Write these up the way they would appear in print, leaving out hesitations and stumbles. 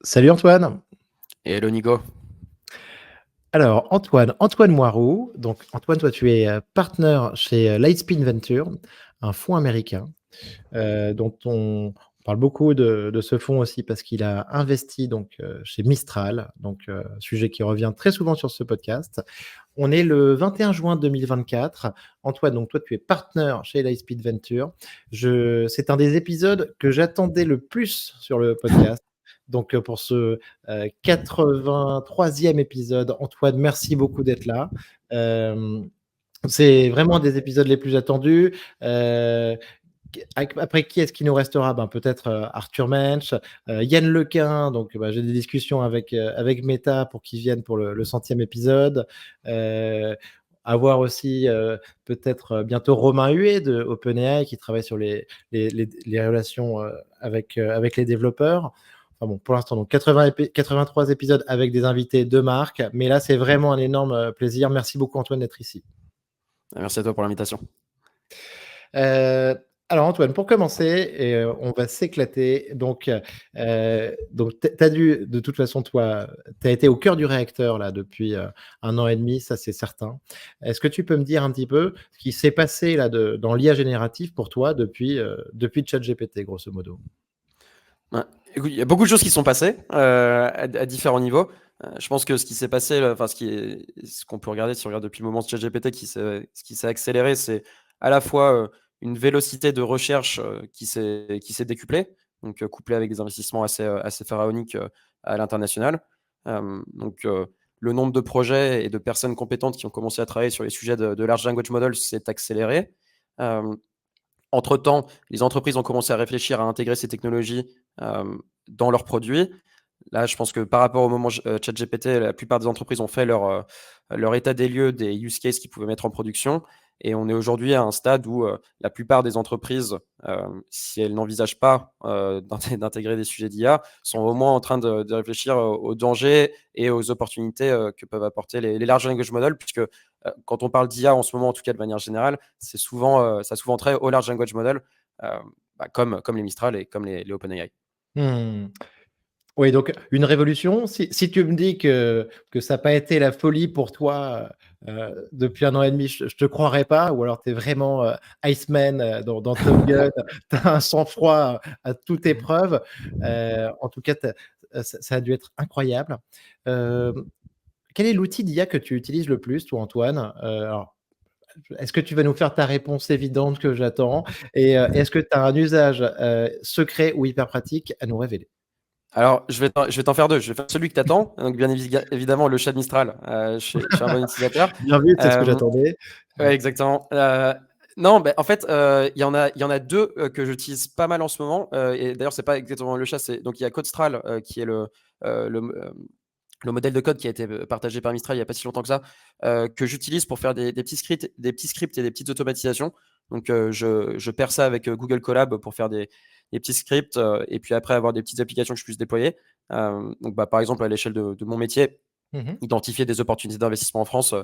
Salut Antoine. Hello Nico. Alors Antoine Moirou. Donc Antoine, toi tu es partner chez Lightspeed Venture, un fonds américain dont on parle beaucoup de ce fonds aussi parce qu'il a investi donc chez Mistral, donc sujet qui revient très souvent sur ce podcast. On est le 21 juin 2024. Antoine, donc toi tu es partner chez Lightspeed Venture. C'est un des épisodes que j'attendais le plus sur le podcast. Donc pour ce 83e épisode, Antoine, merci beaucoup d'être là. Euh, c'est vraiment des épisodes les plus attendus. Euh, Après, qui est-ce qui nous restera? Peut-être Arthur Mensch, Yann Lequin. Donc, j'ai des discussions avec Meta pour qu'ils viennent pour le 100e épisode. Euh, Avoir aussi peut-être bientôt Romain Huet de OpenAI qui travaille sur les relations avec les développeurs. Enfin bon, pour l'instant, donc 83 épisodes avec des invités de marque. Mais là, c'est vraiment un énorme plaisir. Merci beaucoup, Antoine, d'être ici. Merci à toi pour l'invitation. Euh, alors Antoine, pour commencer, on va s'éclater. Donc tu as dû, de toute façon, toi, tu as été au cœur du réacteur là depuis 1 an et demi, ça c'est certain. Est-ce que tu peux me dire un petit peu ce qui s'est passé là dans l'IA générative pour toi depuis ChatGPT, grosso modo? Ouais. Écoute, il y a beaucoup de choses qui sont passées à différents niveaux. Je pense que ce qui s'est passé, enfin ce qu'on peut regarder si on regarde depuis le moment de ChatGPT, ce qui s'est accéléré, c'est à la fois une vélocité de recherche qui s'est décuplée, donc couplée avec des investissements assez pharaoniques à l'international. Le nombre de projets et de personnes compétentes qui ont commencé à travailler sur les sujets de large language models s'est accéléré. Entre-temps, les entreprises ont commencé à réfléchir à intégrer ces technologies dans leurs produits. Là, je pense que par rapport au moment ChatGPT, la plupart des entreprises ont fait leur état des lieux des use cases qu'ils pouvaient mettre en production. Et on est aujourd'hui à un stade où la plupart des entreprises, si elles n'envisagent pas d'intégrer des sujets d'IA, sont au moins en train de réfléchir aux dangers et aux opportunités que peuvent apporter les large language models, puisque quand on parle d'IA en ce moment, en tout cas de manière générale, ça a souvent trait au large language model, comme les Mistral et comme les OpenAI. Hmm. Oui, donc une révolution. Si tu me dis que ça n'a pas été la folie pour toi depuis 1 an et demi, je ne te croirais pas. Ou alors tu es vraiment Iceman dans Top Gun, tu as un sang-froid à toute épreuve. En tout cas, ça a dû être incroyable. Euh, Quel est l'outil d'IA que tu utilises le plus, toi, Antoine? Alors, est-ce que tu vas nous faire ta réponse évidente que j'attends? Et est-ce que tu as un usage secret ou hyper pratique à nous révéler? Alors, je vais t'en faire deux. Je vais faire celui que tu attends. Donc, bien évidemment, le chat de Mistral. Je suis un bon utilisateur. Bien vu, c'est ce que Euh, j'attendais. ouais, exactement. Non, en fait, il y en a deux que j'utilise pas mal en ce moment. Et d'ailleurs, c'est pas exactement le chat. Donc, il y a CodeStral qui est le modèle de code qui a été partagé par Mistral il n'y a pas si longtemps que ça, que j'utilise pour faire des petits scripts et des petites automatisations. Donc, je paire ça avec Google Colab pour faire des petits scripts et puis après avoir des petites applications que je puisse déployer. Par exemple, à l'échelle de mon métier, Mhm. identifier des opportunités d'investissement en France,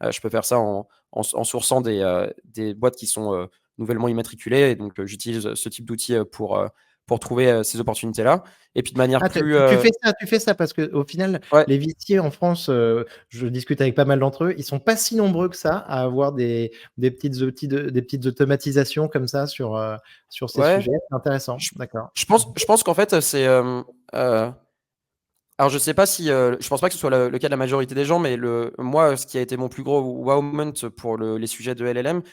je peux faire ça en sourçant des boîtes qui sont nouvellement immatriculées. Et donc, j'utilise ce type d'outils pour trouver ces opportunités-là. Et puis de manière Ah, plus... tu fais ça parce que au final, Ouais, les viciers en France, je discute avec pas mal d'entre eux, ils sont pas si nombreux que ça à avoir des petites automatisations comme ça sur ces ouais. sujets. C'est intéressant, Je, d'accord. je pense qu'en fait, c'est. Alors, je sais pas si. Je pense pas que ce soit le cas de la majorité des gens, mais moi, ce qui a été mon plus gros wow moment pour les sujets de LLM,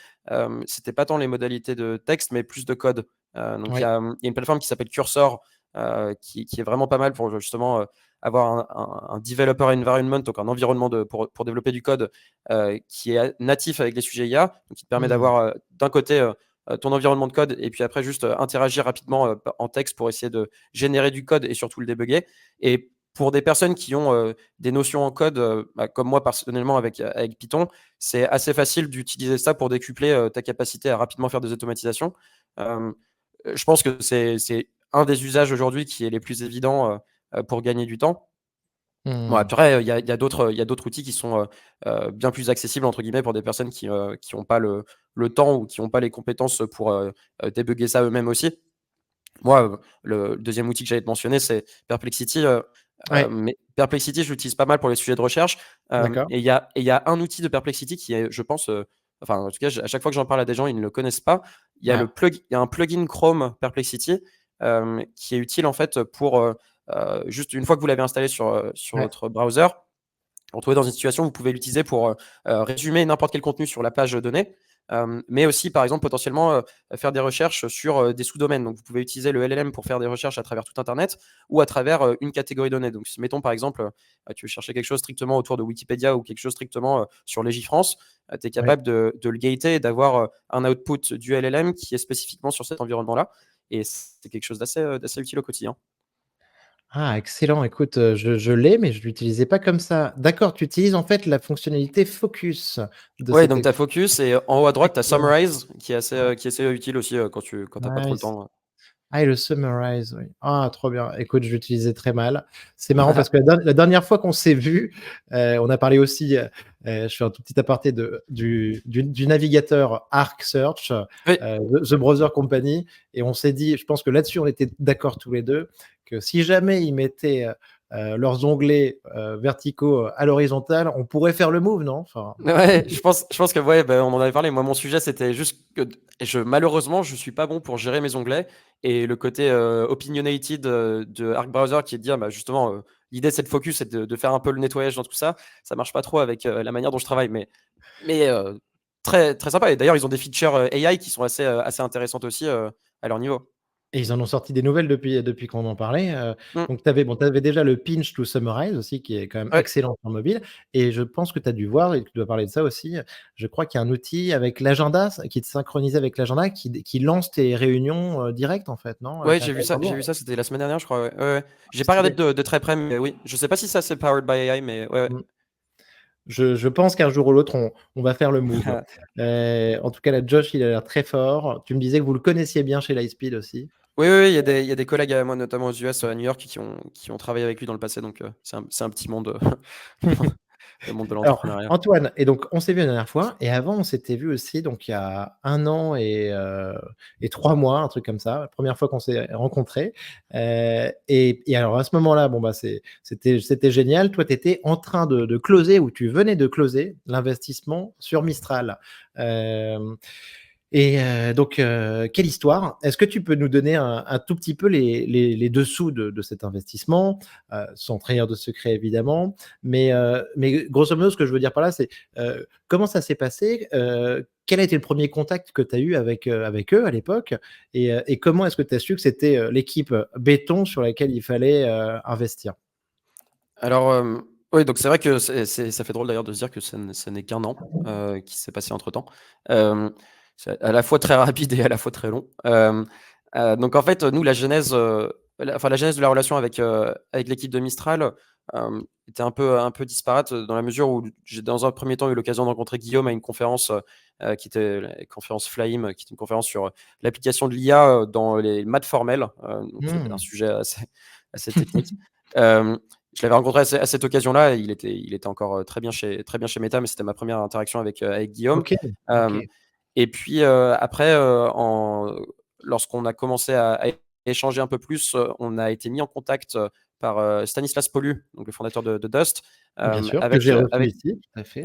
c'était pas tant les modalités de texte, mais plus de code. Donc, Oui. il y a une plateforme qui s'appelle Cursor, qui est vraiment pas mal pour justement avoir un developer environment, donc un environnement pour développer du code qui est natif avec les sujets IA, donc qui te permet Hmm. d'avoir d'un côté ton environnement de code et puis après juste interagir rapidement en texte pour essayer de générer du code et surtout le débugger. Et pour des personnes qui ont des notions en code, comme moi personnellement avec Python, c'est assez facile d'utiliser ça pour décupler ta capacité à rapidement faire des automatisations. Euh, je pense que c'est un des usages aujourd'hui qui est les plus évidents pour gagner du temps. Bon, Hmm. après, il y a d'autres outils qui sont bien plus accessibles, entre guillemets, pour des personnes qui n'ont pas le temps ou qui n'ont pas les compétences pour débugger ça eux-mêmes aussi. Moi, le deuxième outil que j'allais te mentionner, c'est Perplexity. Ouais. Mais Perplexity, je l'utilise pas mal pour les sujets de recherche. D'accord. Et il y a un outil de Perplexity qui est, je pense, enfin, en tout cas, à chaque fois que j'en parle à des gens, ils ne le connaissent pas. Ah, Il y a un plugin Chrome Perplexity qui est utile en fait pour juste une fois que vous l'avez installé sur ouais. votre browser, vous retrouvez dans une situation où vous pouvez l'utiliser pour résumer n'importe quel contenu sur la page donnée, mais aussi, par exemple, potentiellement faire des recherches sur des sous-domaines. Donc, vous pouvez utiliser le LLM pour faire des recherches à travers tout Internet ou à travers une catégorie donnée. Donc, si, mettons, par exemple, tu veux chercher quelque chose strictement autour de Wikipédia ou quelque chose strictement sur Légifrance, tu es Ouais. capable de le gater et d'avoir un output du LLM qui est spécifiquement sur cet environnement-là. Et c'est quelque chose d'assez utile au quotidien. Ah, excellent. Écoute, je l'ai, mais je l'utilisais pas comme ça. D'accord, tu utilises en fait la fonctionnalité focus de Ouais, cette donc tu as Focus et en haut à droite, tu as excellent. Summarize Ouais, qui est assez utile aussi quand tu pas trop le nice. temps. Ah et le Summarize, oui. Ah, trop bien. Écoute, je l'utilisais très mal. C'est marrant parce que la dernière fois qu'on s'est vus, on a parlé aussi, je fais un tout petit aparté du navigateur Arc Search, Oui, The Browser Company et on s'est dit, je pense que là-dessus, on était d'accord tous les 2, que si jamais ils mettaient, leurs onglets, verticaux, à l'horizontale, on pourrait faire le move, non? Enfin, ouais, je pense que ouais, bah, on en avait parlé. Moi, mon sujet, c'était juste que malheureusement, je suis pas bon pour gérer mes onglets et le côté opinionated de Arc Browser qui est de dire, bah, justement, l'idée c'est de focus, c'est de faire un peu le nettoyage dans tout ça. Ça marche pas trop avec la manière dont je travaille, mais très très sympa. Et d'ailleurs, ils ont des features AI qui sont assez intéressantes aussi à leur niveau. et ils en ont sorti des nouvelles depuis qu'on en parlait, Mm. donc tu avais déjà le pinch to summarize aussi qui est quand même Ouais. excellent sur mobile et je pense que tu as dû voir et que tu dois parler de ça aussi, je crois qu'il y a un outil avec l'agenda, qui te synchronise avec l'agenda, qui lance tes réunions, directes en fait, non? Ouais, Tu as j'ai vu vraiment ça, c'était la semaine dernière, je crois. Ouais, ouais, ouais. J'ai pas regardé stylé. de très près, mais oui. Je sais pas si ça c'est powered by AI, mais ouais, ouais. Mmh. Je pense qu'un jour ou l'autre on va faire le move. En tout cas là, Josh, il a l'air très fort. Tu me disais que vous le connaissiez bien chez Lightspeed aussi? Oui, oui, oui, il y a des collègues à moi, notamment aux US, à New York, qui ont travaillé avec lui dans le passé, donc c'est un petit monde, le monde de Alors, l'entrepreneuriat. Antoine, et donc on s'est vu la dernière fois et avant on s'était vu aussi donc il y a 1 an et 3 mois, un truc comme ça, la première fois qu'on s'est rencontrés, et alors à ce moment-là, bon, bah, c'était génial. Toi, tu étais en train de closer ou tu venais de closer l'investissement sur Mistral. Hem Et donc quelle histoire! Est-ce que tu peux nous donner un tout petit peu les dessous de cet investissement? Sans trahir de secret évidemment, mais grosso modo, ce que je veux dire par là, c'est, comment ça s'est passé? Quel a été le premier contact que tu as eu avec eux à l'époque? Et comment est-ce que tu as su que c'était, l'équipe béton sur laquelle il fallait, investir? Alors, oui, donc c'est vrai que ça fait drôle d'ailleurs de se dire que ça n'est qu'1 an, qui s'est passé entre-temps. Hem, c'est à la fois très rapide et à la fois très long. Donc en fait, nous, la genèse de la relation avec l'équipe de Mistral, était un peu disparate, dans la mesure où j'ai dans un premier temps eu l'occasion de rencontrer Guillaume à une conférence, qui était la conférence Flyme, qui était une conférence sur, l'application de l'IA, dans les maths formelles, donc c'était un Mmh. sujet assez technique. Hem Je l'avais rencontré à cette occasion-là et il était encore très bien chez Meta, mais c'était ma première interaction avec Guillaume. OK, Hem, OK. et puis après, lorsqu'on a commencé à échanger un peu plus, on a été mis en contact par Stanislas Paulu, donc le fondateur de Dust, Bien sûr, que avec, j'ai reçu ici, tout à fait,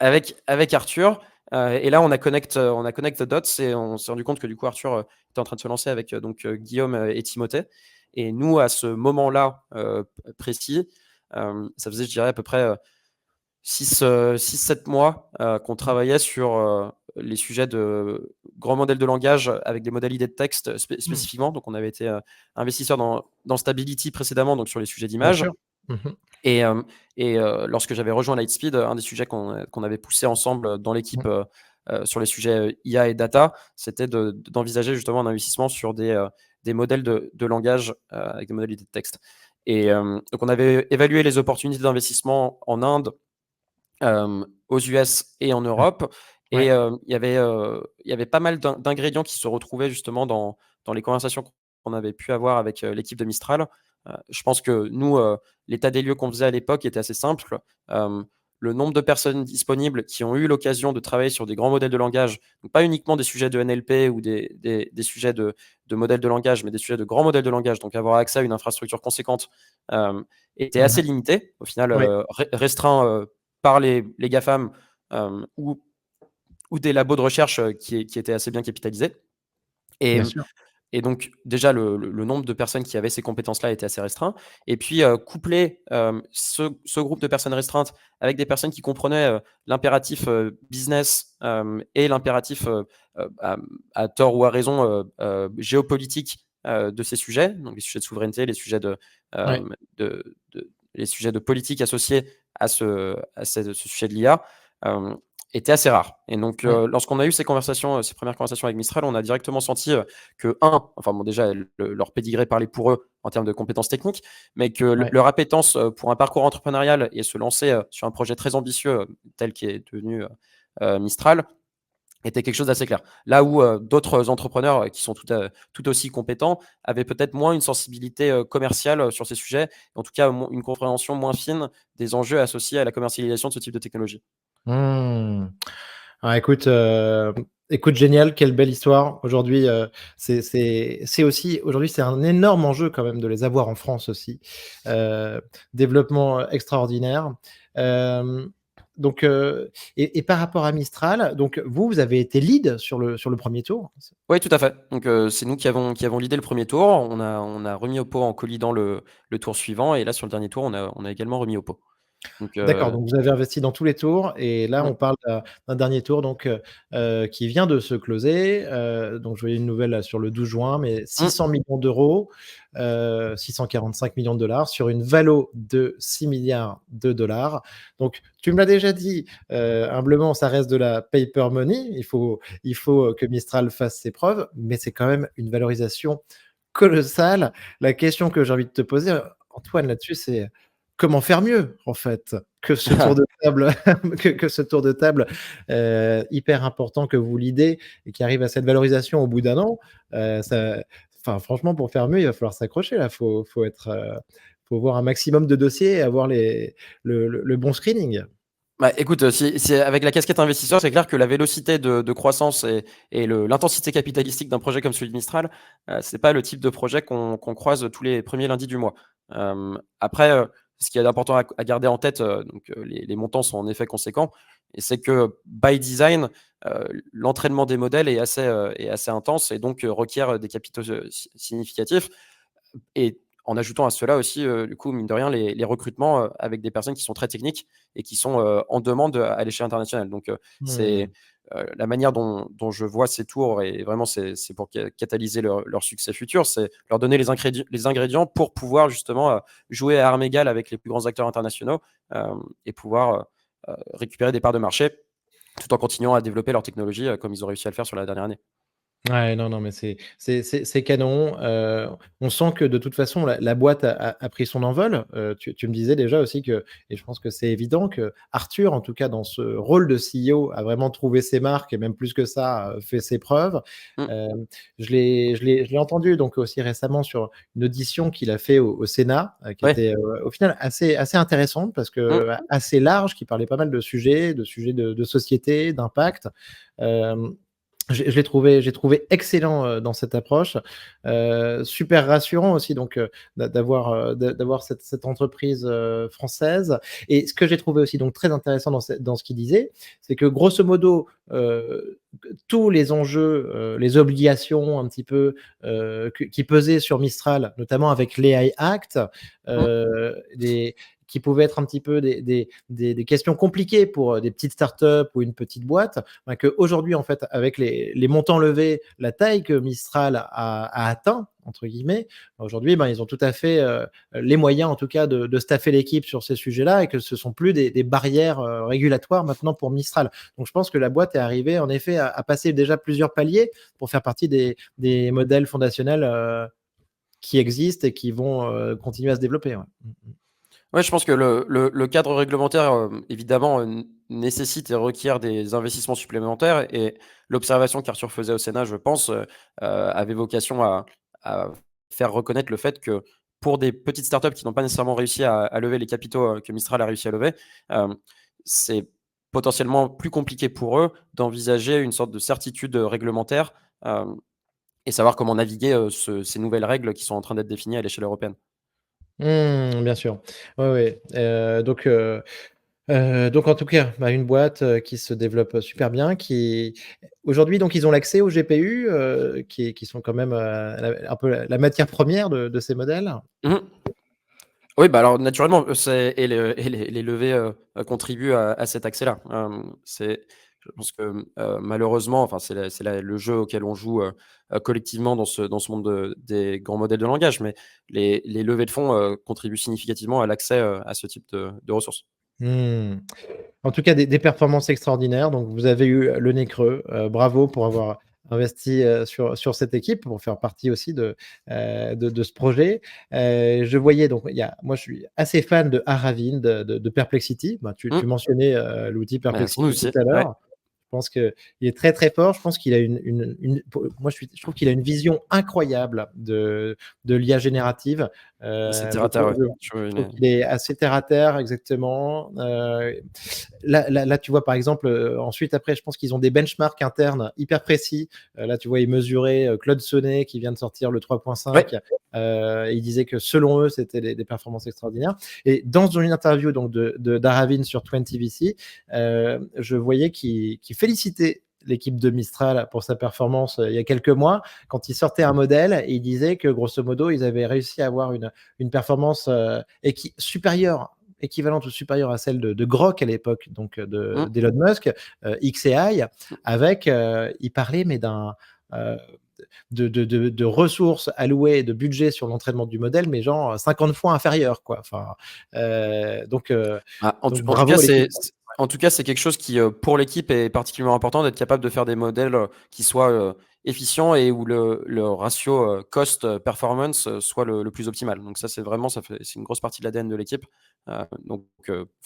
avec, avec Arthur. Et là, on a connect the dots et on s'est rendu compte que du coup, Arthur était en train de se lancer avec Guillaume et Timothée. Et nous, à ce moment-là précis, ça faisait, je dirais, à peu près 6-7 mois qu'on travaillait sur les sujets de grands modèles de langage avec des modalités de texte mmh, spécifiquement. Donc, on avait été investisseur dans Stability précédemment, donc sur les sujets bien d'image. sûr. Mmh. Et lorsque j'avais rejoint Lightspeed, un des sujets qu'on avait poussé ensemble dans l'équipe Mmh. sur les sujets IA et data, c'était d'envisager justement un investissement sur des modèles de langage avec des modalités de texte. Et donc, on avait évalué les opportunités d'investissement en Inde, aux US et en Ouais, Europe. Et ouais. il y avait pas mal d'ingrédients qui se retrouvaient justement dans les conversations qu'on avait pu avoir avec l'équipe de Mistral. Je pense que nous, l'état des lieux qu'on faisait à l'époque était assez simple. le nombre de personnes disponibles qui ont eu l'occasion de travailler sur des grands modèles de langage, donc pas uniquement des sujets de NLP ou des sujets de modèles de langage, mais des sujets de grands modèles de langage, donc avoir accès à une infrastructure conséquente, était assez limité, au final Oui, restreint par les GAFAM ou des labos de recherche qui étaient assez bien capitalisés. Et, bien sûr. et donc, déjà, le nombre de personnes qui avaient ces compétences-là était assez restreint. Et puis, coupler ce groupe de personnes restreintes avec des personnes qui comprenaient l'impératif business et l'impératif, à tort ou à raison, géopolitique de ces sujets, donc les sujets de souveraineté, les sujets Ouais. les sujets de politique associés à ce sujet de l'IA, était assez rare. Et donc, Mm. lorsqu'on a eu ces premières conversations avec Mistral, on a directement senti que, enfin bon, déjà, leur pédigré parlait pour eux en termes de compétences techniques, mais que Ouais. leur appétence pour un parcours entrepreneurial et se lancer sur un projet très ambitieux tel qui est devenu Mistral était quelque chose d'assez clair. Là où d'autres entrepreneurs qui sont tout aussi compétents avaient peut-être moins une sensibilité commerciale sur ces sujets, en tout cas une compréhension moins fine des enjeux associés à la commercialisation de ce type de technologie. Mmh. Ah, écoute, génial, quelle belle histoire. Aujourd'hui, c'est aussi aujourd'hui, c'est un énorme enjeu quand même de les avoir en France aussi. Développement extraordinaire. Hem, donc et par rapport à Mistral, donc vous avez été lead sur le 1er tour? Oui, tout à fait. Donc, c'est nous qui avons leadé le premier tour. On a remis au pot en co-leadant le tour suivant et là, sur le dernier tour, on a également remis au pot. Donc, D'accord, donc vous avez investi dans tous les tours et là, mmh, on parle d'un dernier tour donc qui vient de se closer. Donc je voyais une nouvelle là sur le 12 juin, mais mmh. 600 millions d'euros, 645 millions de dollars sur une valo de 6 milliards de dollars. Donc tu me l'as déjà dit, humblement, ça reste de la paper money. Il faut que Mistral fasse ses preuves, mais c'est quand même une valorisation colossale. La question que j'ai envie de te poser, Antoine, là-dessus, c'est comment faire mieux, en fait, que ce tour de table que ce tour de table, hyper important que vous leadez et qui arrive à cette valorisation au bout d'un an, ça enfin, franchement, pour faire mieux, il va falloir s'accrocher là. Faut voir un maximum de dossiers et avoir le bon screening. Bah, écoute, si avec la casquette investisseur, c'est clair que la vélocité de croissance et l'intensité capitalistique d'un projet comme celui de Mistral, c'est pas le type de projet qu'on croise tous les premiers lundis du mois. Après, ce qui est important à garder en tête, donc les montants sont en effet conséquents et c'est que by design, l'entraînement des modèles est assez intense et donc requiert des capitaux significatifs. Et en ajoutant à cela aussi, du coup, mine de rien, les recrutements avec des personnes qui sont très techniques et qui sont en demande à l'échelle internationale. Donc, c'est Mmh. la manière dont je vois ces tours et vraiment, c'est pour catalyser leur succès futur, c'est leur donner les ingrédients pour pouvoir justement jouer à armes égales avec les plus grands acteurs internationaux et pouvoir récupérer des parts de marché tout en continuant à développer leur technologie comme ils ont réussi à le faire sur la dernière année. Ouais, non, non, mais c'est canon. On sent que de toute façon la boîte a pris son envol. Tu me disais déjà aussi que et je pense que c'est évident que Arthur, en tout cas dans ce rôle de CEO, a vraiment trouvé ses marques et même plus que ça, fait ses preuves. Mmh, Hem, je l'ai entendu donc aussi récemment sur une audition qu'il a fait au Sénat, qui ouais, était, au final assez intéressante parce mmh. que, assez large, qui parlait pas mal de sujets de société, d'impact. Hem j'ai trouvé excellent, dans cette approche, super rassurant aussi donc d'avoir cette entreprise, française et ce que j'ai trouvé aussi donc très intéressant dans ce qu'il disait, c'est que grosso modo, tous les enjeux, les obligations un petit peu, qui pesaient sur Mistral, notamment avec l'AI Act, Mmh. les qui pouvaient être un petit peu des questions compliquées pour, des petites startups ou une petite boîte, bah, qu'aujourd'hui, en fait, avec les montants levés, la taille que Mistral a atteint, entre guillemets, aujourd'hui, ben, ils ont tout à fait les moyens, en tout cas, de staffer l'équipe sur ces sujets-là et que ce sont plus des barrières régulatoires maintenant pour Mistral. Donc, je pense que la boîte est arrivée, en effet, à passer déjà plusieurs paliers pour faire partie des modèles fondationnels qui existent et qui vont continuer à se développer. Ouais. Ouais, je pense que le cadre réglementaire, évidemment, nécessite et requiert des investissements supplémentaires et l'observation qu'Arthur faisait au Sénat, je pense, avait vocation à faire reconnaître le fait que pour des petites startups qui n'ont pas nécessairement réussi à lever les capitaux, que Mistral a réussi à lever, hem, c'est potentiellement plus compliqué pour eux d'envisager une sorte de certitude réglementaire et savoir comment naviguer ces nouvelles règles qui sont en train d'être définies à l'échelle européenne. Bien sûr. Ouais, ouais, donc en tout cas, bah, une boîte, qui se développe super bien, qui aujourd'hui donc ils ont l'accès aux GPU, qui sont quand même, un peu la matière première de ces modèles? Mmh. Oui, bah, alors naturellement, c'est et les levées contribuent à cet accès-là. Je pense que, malheureusement, enfin, c'est le jeu auquel on joue collectivement dans ce monde des grands modèles de langage, mais les levées de fonds contribuent significativement à l'accès à ce type de ressources. Mmh. En tout cas, des performances extraordinaires. Donc, vous avez eu le nez creux. Bravo pour avoir investi sur cette équipe, pour faire partie aussi de ce projet. Je voyais donc, moi, je suis assez fan de Aravin, de Perplexity. Ben, tu Mmh, mentionnais l'outil bah, sans nous Perplexity tout aussi, à ouais, l'heure. Je pense qu'il est très, très fort. Je pense qu'il a moi, je trouve qu'il a une vision incroyable de l'IA générative. c'est terre à terre, ouais. Je trouve qu'il est assez terre à terre, exactement. Là, tu vois, par exemple, ensuite, après, je pense qu'ils ont des benchmarks internes hyper précis. Là, tu vois, ils mesuraient Claude Sonnet qui vient de sortir le Ouais, 3.5. Ils disaient que selon eux, c'était des performances extraordinaires. Et dans une interview donc d'Aravin sur 20VC, je voyais qu'il félicitait l'équipe de Mistral pour sa performance il y a quelques mois, quand ils sortaient un modèle, et ils disaient que grosso modo, ils avaient réussi à avoir une performance supérieure, équivalente ou supérieure à celle de Grok à l'époque, donc mmh, d'Elon Musk, XAI, avec, il parlait, mais euh, de ressources allouées, de budget sur l'entraînement du modèle, mais genre 50 fois inférieur, quoi. Enfin, bah, donc en tout cas, bravo à l'équipe. c'est quelque chose qui, pour l'équipe est particulièrement important d'être capable de faire des modèles, qui soient, efficients et où le ratio, cost, performance, soit le plus optimal. Donc ça, c'est une grosse partie de l'ADN de l'équipe. Enfin,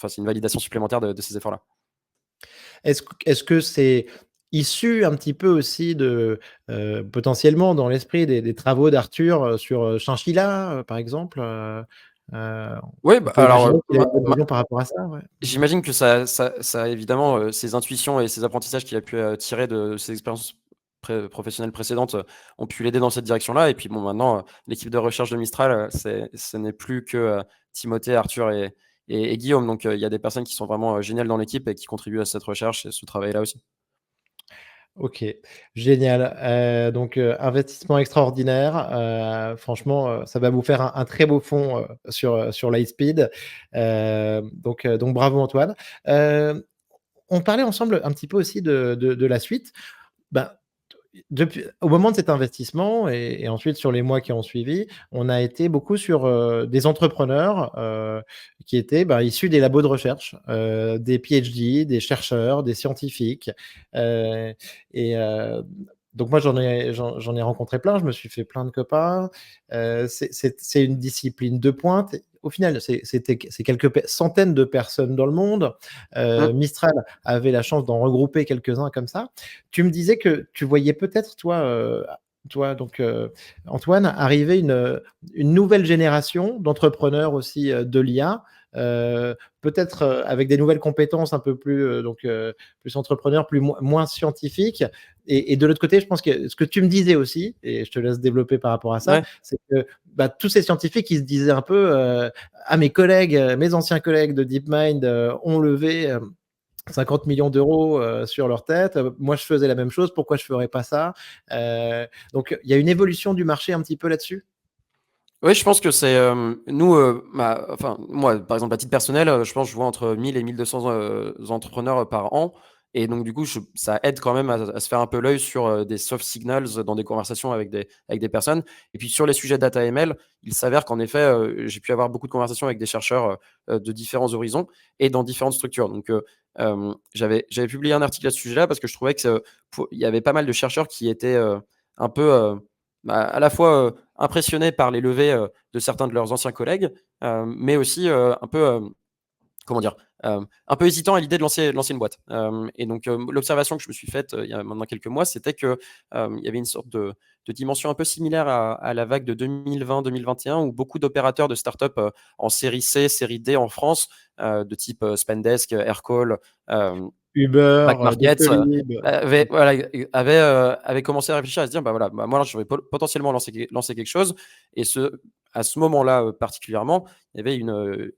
c'est une validation supplémentaire de ces efforts-là. Est-ce que c'est issu un petit peu aussi potentiellement dans l'esprit des travaux d'Arthur, sur, Chinchilla, par exemple? Heu, Oui, on bah, peut alors, imaginer qu'il a une bonne vision par rapport à ça, ouais. Mmh. j'imagine que ça a évidemment, ses intuitions et ses apprentissages qu'il a pu, tirer de ses expériences professionnelles précédentes, ont pu l'aider dans cette direction-là et puis bon maintenant, l'équipe de recherche de Mistral, ce n'est plus que, Timothée, Arthur et Guillaume donc il y a des personnes qui sont vraiment, géniales dans l'équipe et qui contribuent à cette recherche et ce travail-là aussi. OK, génial. Investissement extraordinaire. Franchement, ça va vous faire un très beau fond, sur Lightspeed. Donc bravo Antoine. On parlait ensemble un petit peu aussi de la suite. Ben, depuis au moment de cet investissement, et ensuite sur les mois qui ont suivi, on a été beaucoup sur, des entrepreneurs, qui étaient, bah, issus des labos de recherche, des PhD, des chercheurs, des scientifiques, heu et donc moi j'en ai rencontré plein, je me suis fait plein de copains. C'est une discipline de pointe. Au final, c'est quelques centaines de personnes dans le monde. Mmh. Mistral avait la chance d'en regrouper quelques-uns comme ça. Tu me disais que tu voyais peut-être, toi donc, Antoine, arriver une nouvelle génération d'entrepreneurs aussi, de l'IA, peut-être, avec des nouvelles compétences un peu plus, plus entrepreneurs, moins scientifiques. Et de l'autre côté, je pense que ce que tu me disais aussi, et je te laisse développer par rapport à ça, Ouais. c'est que, bah, tous ces scientifiques, ils se disaient un peu, «Ah, mes anciens collègues de DeepMind, ont levé, 50 millions d'euros sur leur tête. Moi, je faisais la même chose. Pourquoi je ne ferais pas ça? Donc, il y a une évolution du marché un petit peu là-dessus. Oui, je pense que c'est, nous, enfin, moi, par exemple, à titre personnel, je pense que je vois entre 1 000 et 1 200 entrepreneurs par an et donc du coup, ça aide quand même à se faire un peu l'œil sur, des soft signals dans des conversations avec des personnes et puis sur les sujets data ML, il s'avère qu'en effet, j'ai pu avoir beaucoup de conversations avec des chercheurs, de différents horizons et dans différentes structures donc j'avais publié un article à ce sujet-là parce que je trouvais que, il y avait pas mal de chercheurs qui étaient, un peu, à la fois, impressionnés par les levées, de certains de leurs anciens collègues, mais aussi, un peu, comment dire? Un peu hésitant à l'idée de lancer une boîte. Et donc, l'observation que je me suis faite, il y a maintenant quelques mois, c'était que, il y avait une sorte de dimension un peu similaire à la vague de 2020-2021 où beaucoup d'opérateurs de start-up, en série C, série D en France, de type Spendesk, Aircall, Uber, Back Market, Doctolib. avait commencé à réfléchir, à se dire, moi, je vais potentiellement lancer quelque chose. Et à ce moment-là, particulièrement, il y avait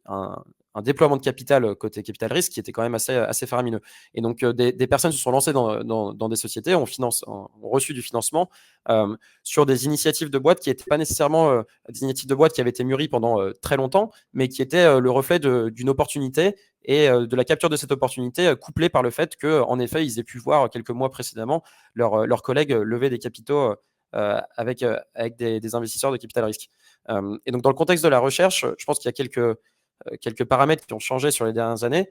un déploiement de capital côté capital risque qui était quand même assez faramineux. Et donc, des personnes se sont lancées dans des sociétés, ont reçu du financement sur des initiatives de boîtes qui n'étaient pas nécessairement des initiatives de boîtes qui avaient été mûries pendant très longtemps, mais qui étaient le reflet d'une opportunité et de la capture de cette opportunité, couplée par le fait qu'en effet, ils aient pu voir quelques mois précédemment leurs collègues lever des capitaux avec des investisseurs de capital risque. Et donc, dans le contexte de la recherche, je pense qu'il y a quelques paramètres qui ont changé sur les dernières années.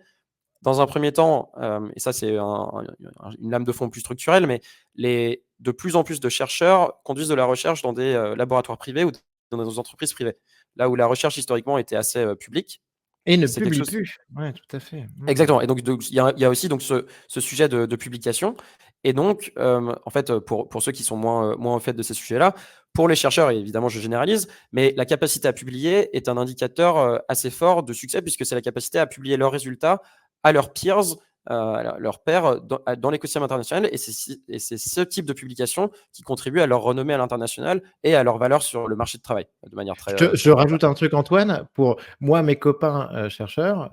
Dans un premier temps, et ça c'est une lame de fond plus structurelle, mais de plus en plus de chercheurs conduisent de la recherche dans des laboratoires privés ou dans des entreprises privées. Là où la recherche historiquement était assez publique. Et ne C'est quelque publie chose. plus. Ouais, tout à fait. Exactement. Et donc, il y a aussi donc, ce sujet de publication. Et donc, en fait, pour ceux qui sont moins au fait de ces sujets-là, pour les chercheurs, et évidemment, je généralise, mais la capacité à publier est un indicateur assez fort de succès, puisque c'est la capacité à publier leurs résultats à leurs peers, leurs pairs dans l'écosystème international. Et c'est ce type de publication qui contribue à leur renommée à l'international et à leur valeur sur le marché de travail, de manière très Je fondamentale. rajoute un truc, Antoine. Pour moi, mes copains chercheurs,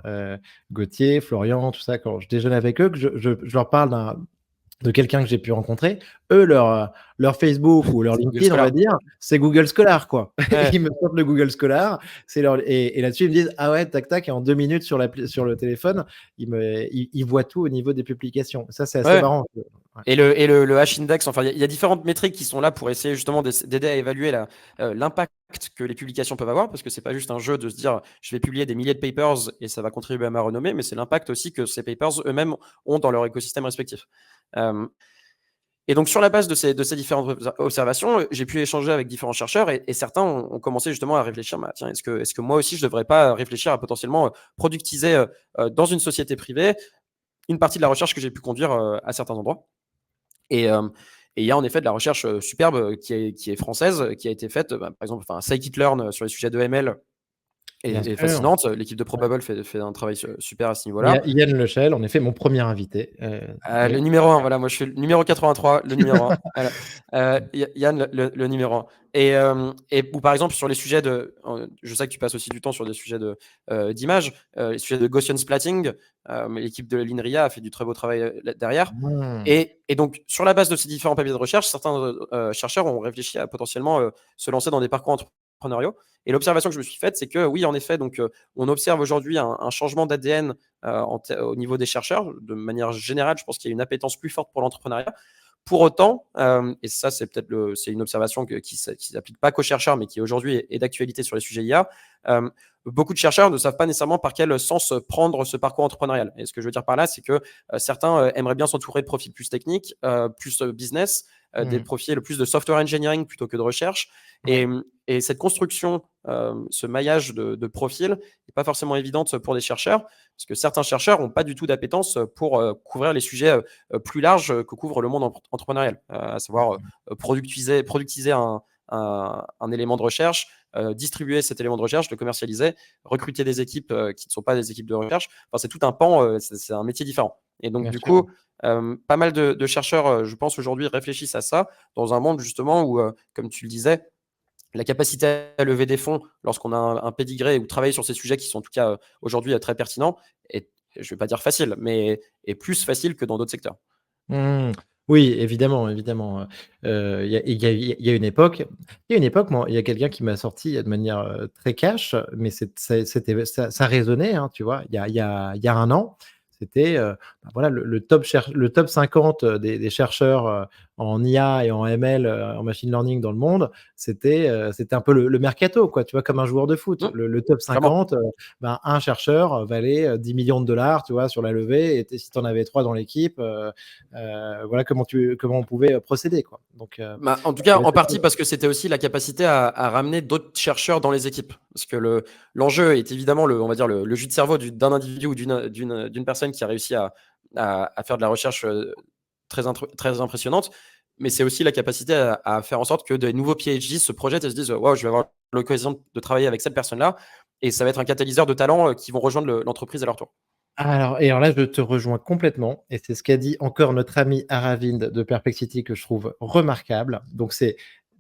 Gauthier, Florian, tout ça, quand je déjeune avec eux, que je leur parle de quelqu'un que j'ai pu rencontrer, eux, leur Facebook ou leur C'est Google LinkedIn, on va Scholar. dire, c'est Google Scholar, quoi. Ouais. Ils me sortent le Google Scholar, et là-dessus, ils me disent, ah ouais, tac, tac, et en 2 minutes sur le téléphone, ils voient tout au niveau des publications. Ça, c'est assez Ouais. marrant. Ouais. Et le H-index, enfin, il y a différentes métriques qui sont là pour essayer justement d'aider à évaluer l'impact que les publications peuvent avoir, parce que c'est pas juste un jeu de se dire je vais publier des milliers de papers et ça va contribuer à ma renommée, mais c'est l'impact aussi que ces papers eux-mêmes ont dans leur écosystème respectif. Et donc, sur la base de ces différentes observations, j'ai pu échanger avec différents chercheurs et certains ont commencé justement à réfléchir, tiens, est-ce que moi aussi, je ne devrais pas réfléchir à potentiellement productiser dans une société privée une partie de la recherche que j'ai pu conduire à certains endroits. Et il y a en effet de la recherche superbe qui est française, qui a été faite, par exemple, Scikit-learn sur les sujets de ML Bien est sûr. fascinante. L'équipe de Probable fait un travail super à ce Il y niveau-là. a Yann Lechel, en effet, mon premier invité. Le numéro 1, voilà, moi je suis le numéro 83, le numéro 1. Voilà. Yann, le numéro 1. Ou par exemple, sur les sujets je sais que tu passes aussi du temps sur des sujets d'image, les sujets de Gaussian splatting, l'équipe de l'INRIA a fait du très beau travail derrière. Et donc, sur la base de ces différents papiers de recherche, certains chercheurs ont réfléchi à potentiellement se lancer dans des parcours entrepreneuriaux. Et l'observation que je me suis faite, c'est que oui, en effet, donc, on observe aujourd'hui un changement d'ADN au niveau des chercheurs. De manière générale, je pense qu'il y a une appétence plus forte pour l'entrepreneuriat. Pour autant, et ça, c'est une observation qui ne s'applique pas qu'aux chercheurs, mais qui aujourd'hui est d'actualité sur les sujets IA, beaucoup de chercheurs ne savent pas nécessairement par quel sens prendre ce parcours entrepreneurial. Et ce que je veux dire par là, c'est que certains aimeraient bien s'entourer de profils plus techniques, plus business, des profils plus de software engineering plutôt que de recherche. Et cette construction, ce maillage de profils n'est pas forcément évidente pour des chercheurs, parce que certains chercheurs n'ont pas du tout d'appétence pour couvrir les sujets plus larges que couvre le monde entrepreneurial, à savoir productiser un élément de recherche, distribuer cet élément de recherche, le commercialiser, recruter des équipes qui ne sont pas des équipes de recherche. Enfin, c'est tout un pan, c'est un métier différent. Et donc, du coup, pas mal de chercheurs, je pense, aujourd'hui réfléchissent à ça dans un monde justement où, comme tu le disais, la capacité à lever des fonds lorsqu'on a un pédigré ou travailler sur ces sujets qui sont en tout cas aujourd'hui très pertinents est, je ne vais pas dire facile, mais est plus facile que dans d'autres secteurs. Oui, évidemment, évidemment. Il y a une époque, moi, il y a quelqu'un qui m'a sorti de manière très cash, mais ça résonnait, hein, tu vois, il y a 1 an. C'était voilà, le top 50 des chercheurs en IA et en ML, en machine learning dans le monde. C'était un peu le mercato, quoi, tu vois, comme un joueur de foot. Le top Clairement. 50, un chercheur valait 10 millions de dollars, tu vois, sur la levée. Et si tu en avais 3 dans l'équipe, voilà comment on pouvait procéder, quoi. Donc, En tout cas, en partie parce que c'était aussi la capacité à ramener d'autres chercheurs dans les équipes. Parce que l'enjeu est évidemment on va dire le jus de cerveau d'un individu ou d'une personne qui a réussi à faire de la recherche très impressionnante. Mais c'est aussi la capacité à faire en sorte que des nouveaux PhD se projettent et se disent wow, je vais avoir l'occasion de travailler avec cette personne-là. et ça va être un catalyseur de talents qui vont rejoindre l'entreprise à leur tour. Alors là, je te rejoins complètement et c'est ce qu'a dit encore notre ami Aravind de Perplexity que je trouve remarquable. Donc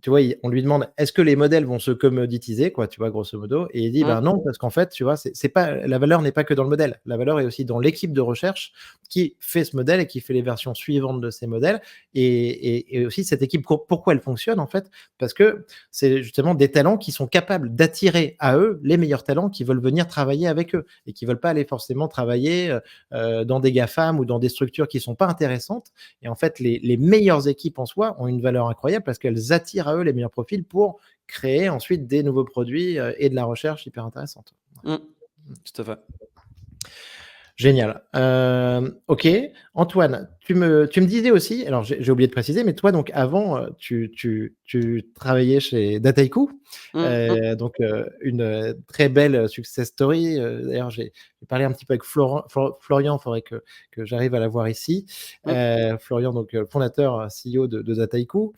tu vois, on lui demande: «Est-ce que les modèles vont se commoditiser?» quoi, tu vois, grosso modo et il dit: «Ben Mmh. non, parce qu'en fait, tu vois, c'est pas la valeur n'est pas que dans le modèle. La valeur est aussi dans l'équipe de recherche qui fait ce modèle et qui fait les versions suivantes de ces modèles et aussi cette équipe, pourquoi elle fonctionne en fait? Parce que c'est justement des talents qui sont capables d'attirer à eux les meilleurs talents qui veulent venir travailler avec eux et qui veulent pas aller forcément travailler dans des GAFAM ou dans des structures qui sont pas intéressantes. Et en fait, les meilleures équipes en soi ont une valeur incroyable parce qu'elles attirent à eux les meilleurs profils pour créer ensuite des nouveaux produits et de la recherche hyper intéressante. Mmh. Tout à fait. Génial. OK. Antoine, tu me disais aussi, alors j'ai oublié de préciser, mais toi, donc avant, tu travaillais chez Dataiku, Mmh mh. donc une très belle success story. D'ailleurs, j'ai parlé un petit peu avec Florian, il faudrait que j'arrive à l'avoir ici. Mmh. Florian, donc fondateur, CEO de Dataiku.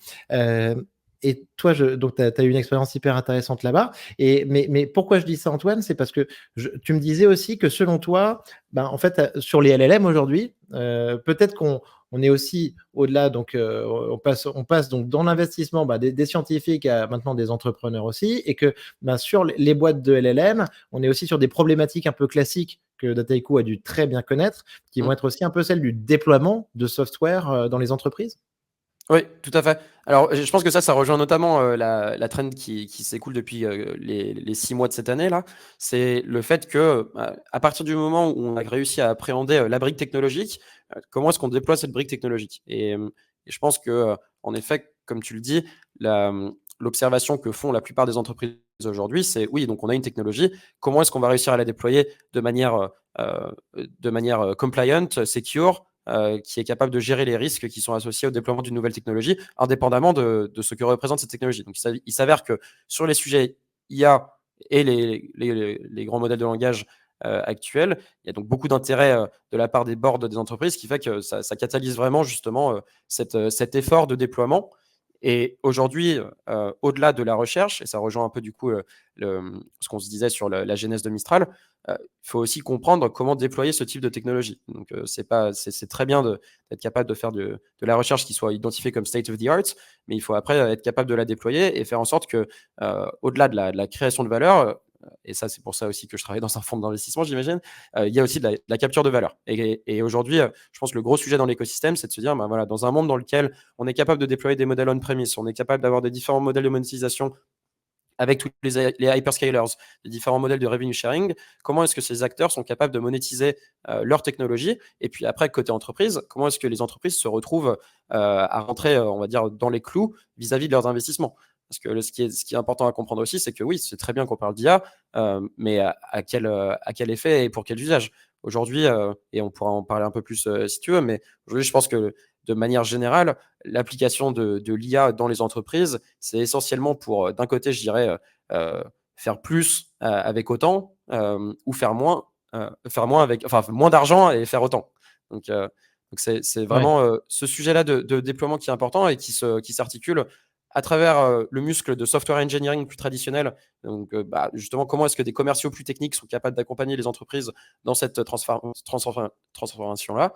Et toi, donc tu as eu une expérience hyper intéressante là-bas. Mais pourquoi je dis ça, Antoine? C'est parce que tu me disais aussi que selon toi, ben, en fait, sur les LLM aujourd'hui, peut-être qu'on est aussi au-delà, donc on passe donc dans l'investissement, bah, des scientifiques à maintenant des entrepreneurs aussi, et que ben, sur les boîtes de LLM, on est aussi sur des problématiques un peu classiques que Dataiku a dû très bien connaître, qui vont Mmh. être aussi un peu celles du déploiement de software dans les entreprises. Oui, tout à fait. Alors, je pense que ça rejoint notamment, la trend qui s'écoule depuis, les 6 mois de cette année-là. C'est le fait que, à partir du moment où on a réussi à appréhender, la brique technologique, comment est-ce qu'on déploie cette brique technologique? Et je pense que, en effet, comme tu le dis, l'observation que font la plupart des entreprises aujourd'hui, c'est: oui, donc on a une technologie, comment est-ce qu'on va réussir à la déployer de manière compliant, secure, qui est capable de gérer les risques qui sont associés au déploiement d'une nouvelle technologie, indépendamment de ce que représente cette technologie. Donc, il s'avère que sur les sujets IA et les grands modèles de langage actuels, il y a donc beaucoup d'intérêt de la part des boards des entreprises, qui fait que ça catalyse vraiment justement cet effort de déploiement. Et aujourd'hui, au-delà de la recherche, et ça rejoint un peu du coup ce qu'on se disait sur la genèse de Mistral, il faut aussi comprendre comment déployer ce type de technologie. Donc, c'est très bien d'être capable de faire de la recherche qui soit identifiée comme state of the art, mais il faut après être capable de la déployer et faire en sorte que, au-delà de la création de valeur, et ça, c'est pour ça aussi que je travaille dans un fonds d'investissement, j'imagine, il y a aussi de la capture de valeur. Et aujourd'hui, je pense que le gros sujet dans l'écosystème, c'est de se dire, ben voilà, dans un monde dans lequel on est capable de déployer des modèles on-premise, on est capable d'avoir des différents modèles de monétisation avec tous les hyperscalers, les différents modèles de revenue sharing, comment est-ce que ces acteurs sont capables de monétiser leur technologie? Et puis après, côté entreprise, comment est-ce que les entreprises se retrouvent à rentrer, on va dire, dans les clous vis-à-vis de leurs investissements? Parce que ce qui est important à comprendre aussi, c'est que oui, c'est très bien qu'on parle d'IA, mais à quel effet et pour quel usage? Aujourd'hui, et on pourra en parler un peu plus si tu veux, mais aujourd'hui, je pense que de manière générale, l'application de l'IA dans les entreprises, c'est essentiellement pour, d'un côté, je dirais, faire plus avec autant, ou faire moins avec, enfin, moins d'argent et faire autant. Donc c'est Ouais. vraiment, ce sujet-là de déploiement qui est important et qui s'articule à travers, le muscle de software engineering plus traditionnel. Donc, bah, justement, comment est-ce que des commerciaux plus techniques sont capables d'accompagner les entreprises dans cette transformation-là?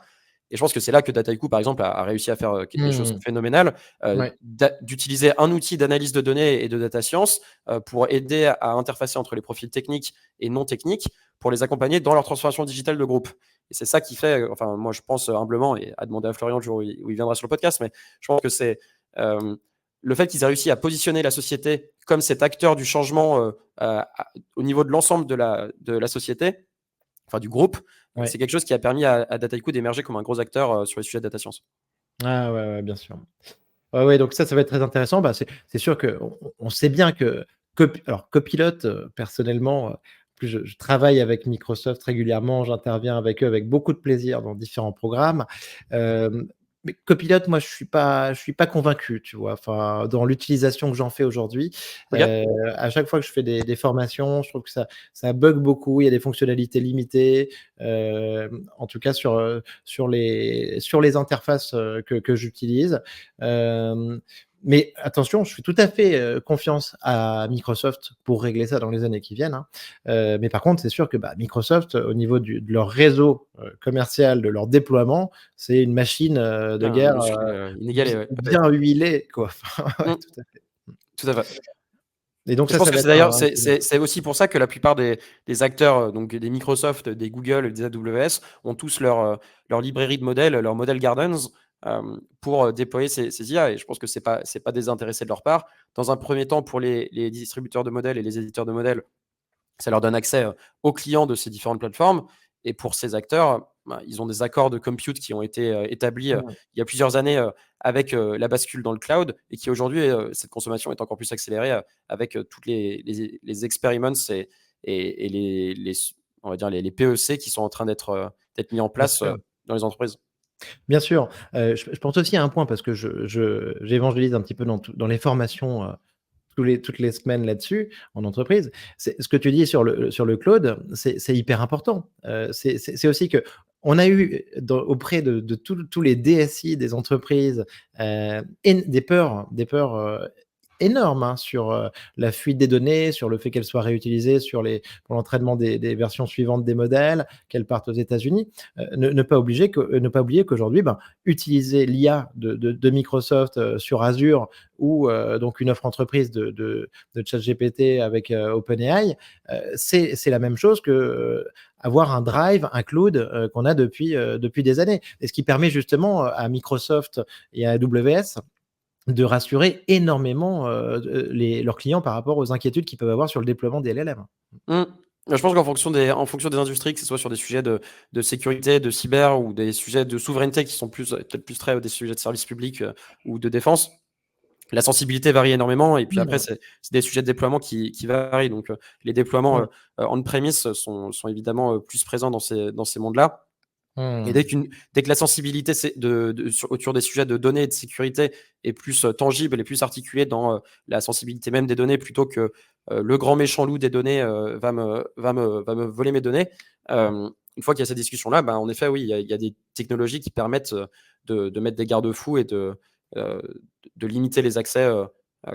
Et je pense que c'est là que Dataiku, par exemple, a réussi à faire des choses Mmh. phénoménales, Ouais. d'utiliser un outil d'analyse de données et de data science pour aider à interfacer entre les profils techniques et non techniques, pour les accompagner dans leur transformation digitale de groupe. Et c'est ça qui fait, enfin, moi, je pense humblement, et à demander à Florian le jour où il viendra sur le podcast, mais je pense que c'est euh, le fait qu'ils aient réussi à positionner la société comme cet acteur du changement au niveau de l'ensemble de la société, enfin du groupe, Ouais. c'est quelque chose qui a permis à Dataiku d'émerger comme un gros acteur sur les sujets de data science. Ah ouais, ouais, bien sûr. Ouais, ouais, donc ça va être très intéressant. Bah, c'est sûr qu'on sait bien que alors Copilot, personnellement, plus je travaille avec Microsoft régulièrement, j'interviens avec eux avec beaucoup de plaisir dans différents programmes. Hem, mais Copilot, moi, je suis pas convaincu, tu vois? Enfin, dans l'utilisation que j'en fais aujourd'hui, OK. à chaque fois que je fais des formations, je trouve que ça bug beaucoup. Il y a des fonctionnalités limitées, en tout cas sur les interfaces, que j'utilise. Hem, Mais attention, je fais tout à fait confiance à Microsoft pour régler ça dans les années qui viennent, hein. Mais par contre, c'est sûr que Microsoft, au niveau de leur réseau commercial, de leur déploiement, c'est une machine de Un guerre muscle inégalé, ouais. bien huilée, quoi. Ouais, Mmh, tout à fait. tout à fait. Et donc Je pense ça que va c'est être d'ailleurs un c'est aussi pour ça que la plupart des acteurs, donc des Microsoft, des Google, des AWS ont tous leur librairie de modèles, leur model gardens, pour déployer ces IA et je pense que c'est pas désintéressé de leur part. Dans un premier temps, pour les distributeurs de modèles et les éditeurs de modèles, ça leur donne accès aux clients de ces différentes plateformes. Et pour ces acteurs, ils ont des accords de compute qui ont été établis mmh, il y a plusieurs années avec la bascule dans le cloud et qui aujourd'hui, cette consommation est encore plus accélérée avec toutes les experiments et on va dire les PEC qui sont en train d'être mis en bien place sûr. dans les entreprises. Bien sûr, je pense aussi à un point parce que j'évangélise un petit peu dans les formations, toutes les semaines là-dessus, en entreprise. C'est ce que tu dis sur le cloud, c'est hyper important. C'est aussi qu'on a eu auprès de tous les DSI des entreprises, des peurs, énormes, hein, sur, la fuite des données, sur le fait qu'elles soient réutilisées pour l'entraînement des versions suivantes des modèles, qu'elles partent aux États-Unis. Ne pas oublier qu'aujourd'hui, utiliser l'IA de Microsoft, sur Azure ou donc une offre entreprise de ChatGPT avec OpenAI, c'est la même chose que avoir un Drive, un cloud qu'on a depuis des années. Et ce qui permet justement à Microsoft et à AWS de rassurer énormément leurs clients par rapport aux inquiétudes qu'ils peuvent avoir sur le déploiement des LLM. Mmh. Je pense qu'en fonction des industries, que ce soit sur des sujets de sécurité, de cyber ou des sujets de souveraineté qui sont peut-être plus des sujets de service public ou de défense, la sensibilité varie énormément et puis après Mmh, c'est des sujets de déploiement qui varient donc les déploiements mmh, on-premise sont évidemment plus présents dans ces mondes-là. Et mmh, dès que la sensibilité autour des sujets de données et de sécurité est plus tangible et plus articulée dans la sensibilité même des données plutôt que le grand méchant loup des données va me voler mes données. Une fois qu'il y a cette discussion-là, en effet, oui, il y a des technologies qui permettent de mettre des garde-fous et euh, de limiter les accès,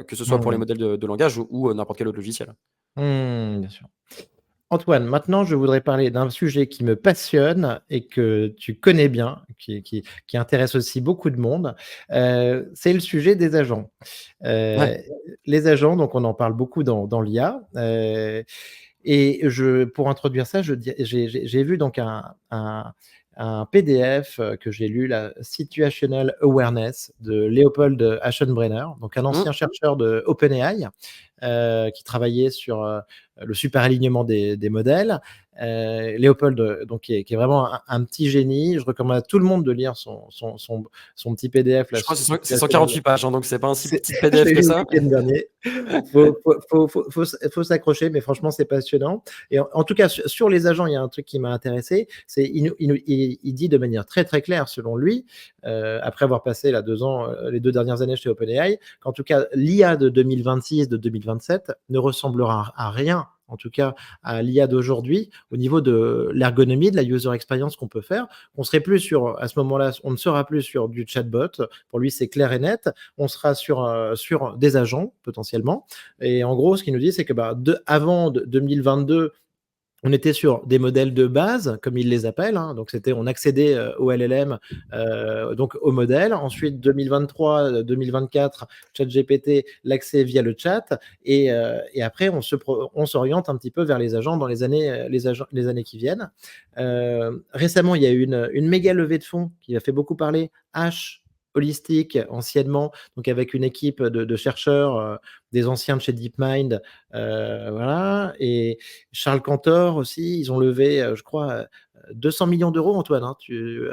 que ce soit pour les mmh, modèles de langage ou n'importe quel autre logiciel. bien sûr. Antoine, maintenant, je voudrais parler d'un sujet qui me passionne et que tu connais bien, qui intéresse aussi beaucoup de monde. C'est le sujet des agents. Ouais. Heu, les agents, donc on en parle beaucoup dans l'IA, et pour introduire ça, j'ai vu donc un PDF que j'ai lu, la Situational Awareness de Leopold Aschenbrenner, donc un Mmh. ancien chercheur de OpenAI, qui travaillait sur le super alignement des modèles. Léopold, donc qui est vraiment un petit génie. Je recommande à tout le monde de lire son petit PDF là, Je crois que c'est Situational. 148 pages, hein, donc c'est pas un si C'est petit je PDF l'ai que lu le ça. week-end dernier. Faut s'accrocher, mais franchement, c'est passionnant. Et en tout cas, sur les agents, il y a un truc qui m'a intéressé, c'est il dit de manière très, très claire, selon lui, après avoir passé là 2 ans, les 2 dernières années chez OpenAI, qu'en tout cas, l'IA de 2026, de 2027 ne ressemblera à rien, en tout cas à l'IA d'aujourd'hui, au niveau de l'ergonomie, de la user experience qu'on peut faire. On serait plus sur, à ce moment-là, on ne sera plus sur du chatbot. Pour lui, c'est clair et net. On sera sur des agents potentiellement. Et en gros, ce qu'il nous dit, c'est que avant 2022, on était sur des modèles de base, comme ils les appellent, hein. Donc on accédait au LLM, donc au modèle. Ensuite, 2023, 2024, ChatGPT, l'accès via le chat. Et après, on s'oriente un petit peu vers les agents dans les années qui viennent. Récemment, il y a eu une méga levée de fonds qui a fait beaucoup parler. H Holistic, anciennement, donc avec une équipe de chercheurs, des anciens de chez DeepMind, voilà. Et Charles Cantor aussi, ils ont levé, je crois, 200 millions d'euros, Antoine, hein,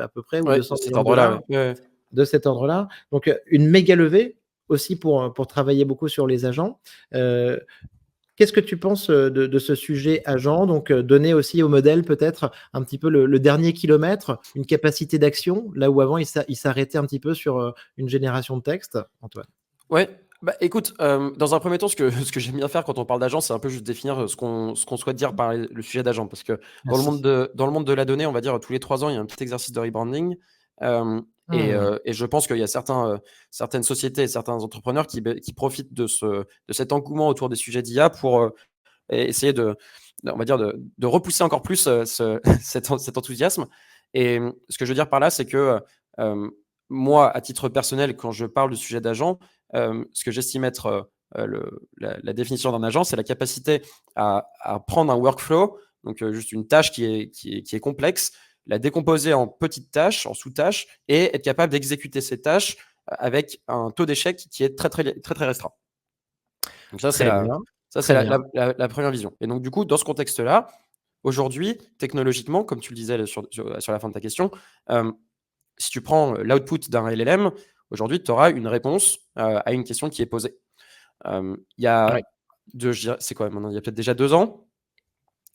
à peu près, ou Ouais, 200 de cet millions de ordre-là, ouais. dollars, Ouais, ouais. de cet ordre-là. Donc, une méga levée aussi pour travailler beaucoup sur les agents. Heu, Qu'est-ce que tu penses de ce sujet agent? Donc, donner aussi au modèle peut-être un petit peu le dernier kilomètre, une capacité d'action, là où avant il s'arrêtait un petit peu sur une génération de texte, Antoine? Ouais, écoute, dans un premier temps, ce que j'aime bien faire quand on parle d'agent, c'est un peu juste définir, ce qu'on souhaite dire par le sujet d'agent. Parce que dans le monde Merci. de dans le monde de la donnée, on va dire tous les 3 ans, il y a un petit exercice de rebranding. Et je pense qu'il y a certaines sociétés et certains entrepreneurs qui profitent de cet engouement autour des sujets d'IA pour essayer on va dire de repousser encore plus cet enthousiasme. Et ce que je veux dire par là, c'est que moi, à titre personnel, quand je parle du sujet d'agent, ce que j'estime être la définition d'un agent, c'est la capacité à prendre un workflow, donc juste une tâche qui est complexe, la décomposer en petites tâches, en sous-tâches, et être capable d'exécuter ces tâches avec un taux d'échec qui est très, très, très, très restreint. Donc ça, c'est la première vision. Et donc, du coup, dans ce contexte-là, aujourd'hui, technologiquement, comme tu le disais sur la fin de ta question, si tu prends l'output d'un LLM, aujourd'hui, tu auras une réponse à une question qui est posée. Il y a c'est quoi maintenant? Il y a peut-être déjà 2 ans,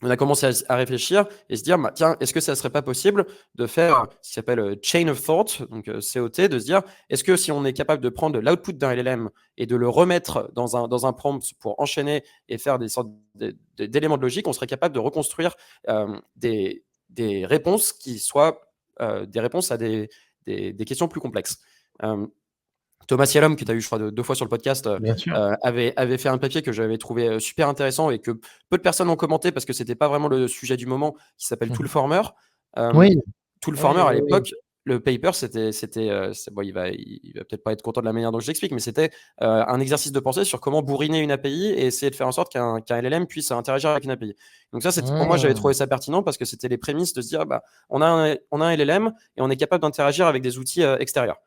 on a commencé à réfléchir et se dire, bah, tiens, est-ce que ça serait pas possible de faire ce qui s'appelle chain of thought, donc COT, de se dire, est-ce que si on est capable de prendre l'output d'un LLM et de le remettre dans un prompt pour enchaîner et faire des sortes d'éléments de logique, on serait capable de reconstruire des réponses qui soient des réponses à des questions plus complexes. Thomas Yalom, que tu as eu, je crois, 2 fois sur le podcast, avait fait un papier que j'avais trouvé super intéressant et que peu de personnes ont commenté parce que c'était pas vraiment le sujet du moment, qui s'appelle Toolformer. Toolformer, à l'époque, le paper, c'était bon, il va peut-être pas être content de la manière dont je l'explique, mais c'était un exercice de pensée sur comment bourriner une API et essayer de faire en sorte qu'un LLM puisse interagir avec une API. Donc ça, pour moi, j'avais trouvé ça pertinent parce que c'était les prémices de se dire, bah, on a un LLM et on est capable d'interagir avec des outils extérieurs.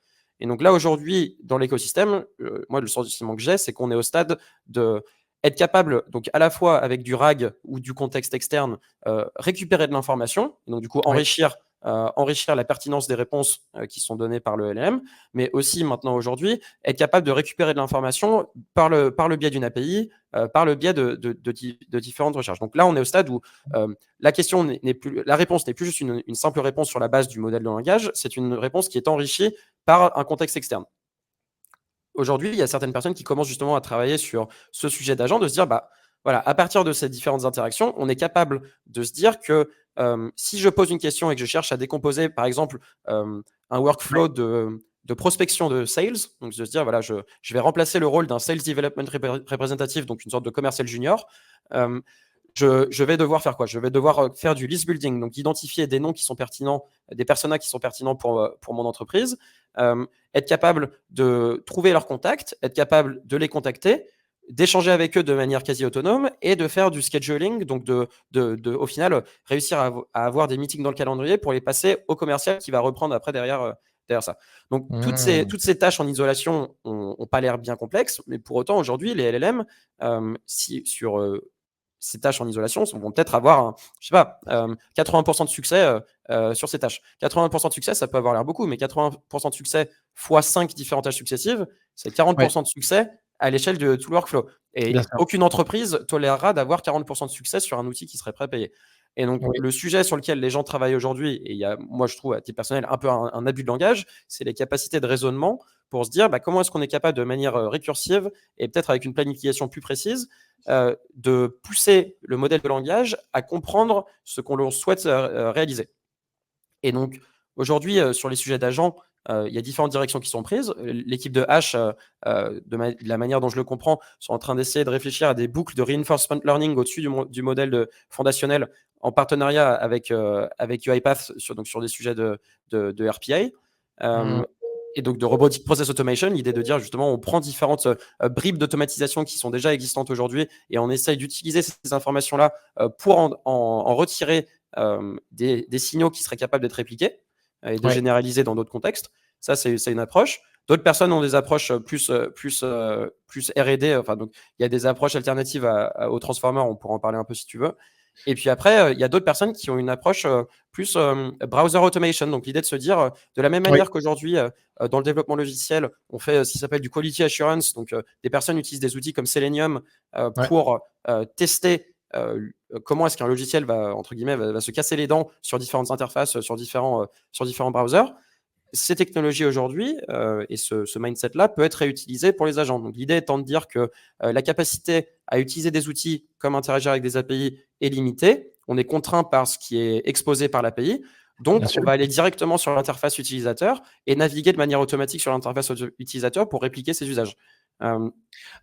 Et donc là, aujourd'hui, dans l'écosystème, moi, le sentiment que j'ai, c'est qu'on est au stade de être capable, donc à la fois avec du RAG ou du contexte externe, récupérer de l'information, et donc du coup enrichir la pertinence des réponses qui sont données par le LLM, mais aussi maintenant aujourd'hui, être capable de récupérer de l'information par le biais d'une API, par le biais de différentes recherches. Donc là, on est au stade où la réponse n'est plus juste une simple réponse sur la base du modèle de langage, c'est une réponse qui est enrichie par un contexte externe. Aujourd'hui, il y a certaines personnes qui commencent justement à travailler sur ce sujet d'agent, de se dire, bah, voilà, à partir de ces différentes interactions, on est capable de se dire que si je pose une question et que je cherche à décomposer, par exemple, un workflow de prospection de sales, donc de se dire, voilà, je vais remplacer le rôle d'un sales development representative, donc une sorte de commercial junior, je vais devoir faire quoi? Je vais devoir faire du list building, donc identifier des noms qui sont pertinents, des personas qui sont pertinents pour mon entreprise, être capable de trouver leurs contacts, être capable de les contacter, d'échanger avec eux de manière quasi autonome et de faire du scheduling, donc au final réussir à avoir des meetings dans le calendrier pour les passer au commercial qui va reprendre après derrière ça. Donc toutes ces tâches en isolation n'ont pas l'air bien complexes, mais pour autant aujourd'hui les LLM sur ces tâches en isolation vont peut-être avoir, 80% de succès sur ces tâches. 80% de succès, ça peut avoir l'air beaucoup, mais 80% de succès fois 5 différentes tâches successives, c'est 40% de succès à l'échelle de tout le workflow. Et aucune entreprise tolérera d'avoir 40% de succès sur un outil qui serait prêt à payer. Et donc, le sujet sur lequel les gens travaillent aujourd'hui, et il y a, moi je trouve à titre personnel, un peu un abus de langage, c'est les capacités de raisonnement pour se dire comment est-ce qu'on est capable de manière récursive et peut-être avec une planification plus précise de pousser le modèle de langage à comprendre ce qu'on souhaite réaliser. Et donc, aujourd'hui, sur les sujets d'agents, il y a différentes directions qui sont prises. L'équipe de H, de la manière dont je le comprends, sont en train d'essayer de réfléchir à des boucles de reinforcement learning au-dessus du modèle fondationnel en partenariat avec UiPath sur des sujets de RPA. Et donc de Robotic Process Automation, l'idée de dire justement on prend différentes bribes d'automatisation qui sont déjà existantes aujourd'hui et on essaye d'utiliser ces informations-là pour en retirer des signaux qui seraient capables d'être répliqués et de généraliser dans d'autres contextes. Ça, c'est une approche. D'autres personnes ont des approches plus R&D. Enfin, donc, il y a des approches alternatives aux transformers. On pourra en parler un peu si tu veux. Et puis après, il y a d'autres personnes qui ont une approche plus browser automation. Donc, l'idée de se dire, de la même manière qu'aujourd'hui, dans le développement logiciel, on fait ce qui s'appelle du quality assurance. Donc, des personnes utilisent des outils comme Selenium pour tester comment est-ce qu'un logiciel va se casser les dents sur différentes interfaces, sur différents browsers. Ces technologies aujourd'hui et ce mindset-là peut être réutilisé pour les agents. Donc, l'idée étant de dire que la capacité à utiliser des outils comme interagir avec des API est limitée. On est contraint par ce qui est exposé par l'API. Donc, Bien sûr. on va aller directement sur l'interface utilisateur et naviguer de manière automatique sur l'interface utilisateur pour répliquer ces usages.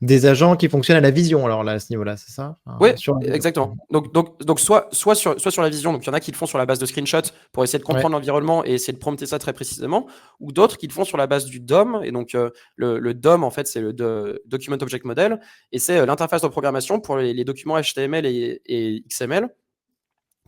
Des agents qui fonctionnent à la vision, alors là, à ce niveau-là, c'est ça? Oui, Sur la vision. exactement. Donc soit sur la vision, donc il y en a qui le font sur la base de screenshots pour essayer de comprendre l'environnement et essayer de prompter ça très précisément, ou d'autres qui le font sur la base du DOM. Et donc, le DOM, en fait, c'est le Document Object Model, et c'est l'interface de programmation pour les documents HTML et XML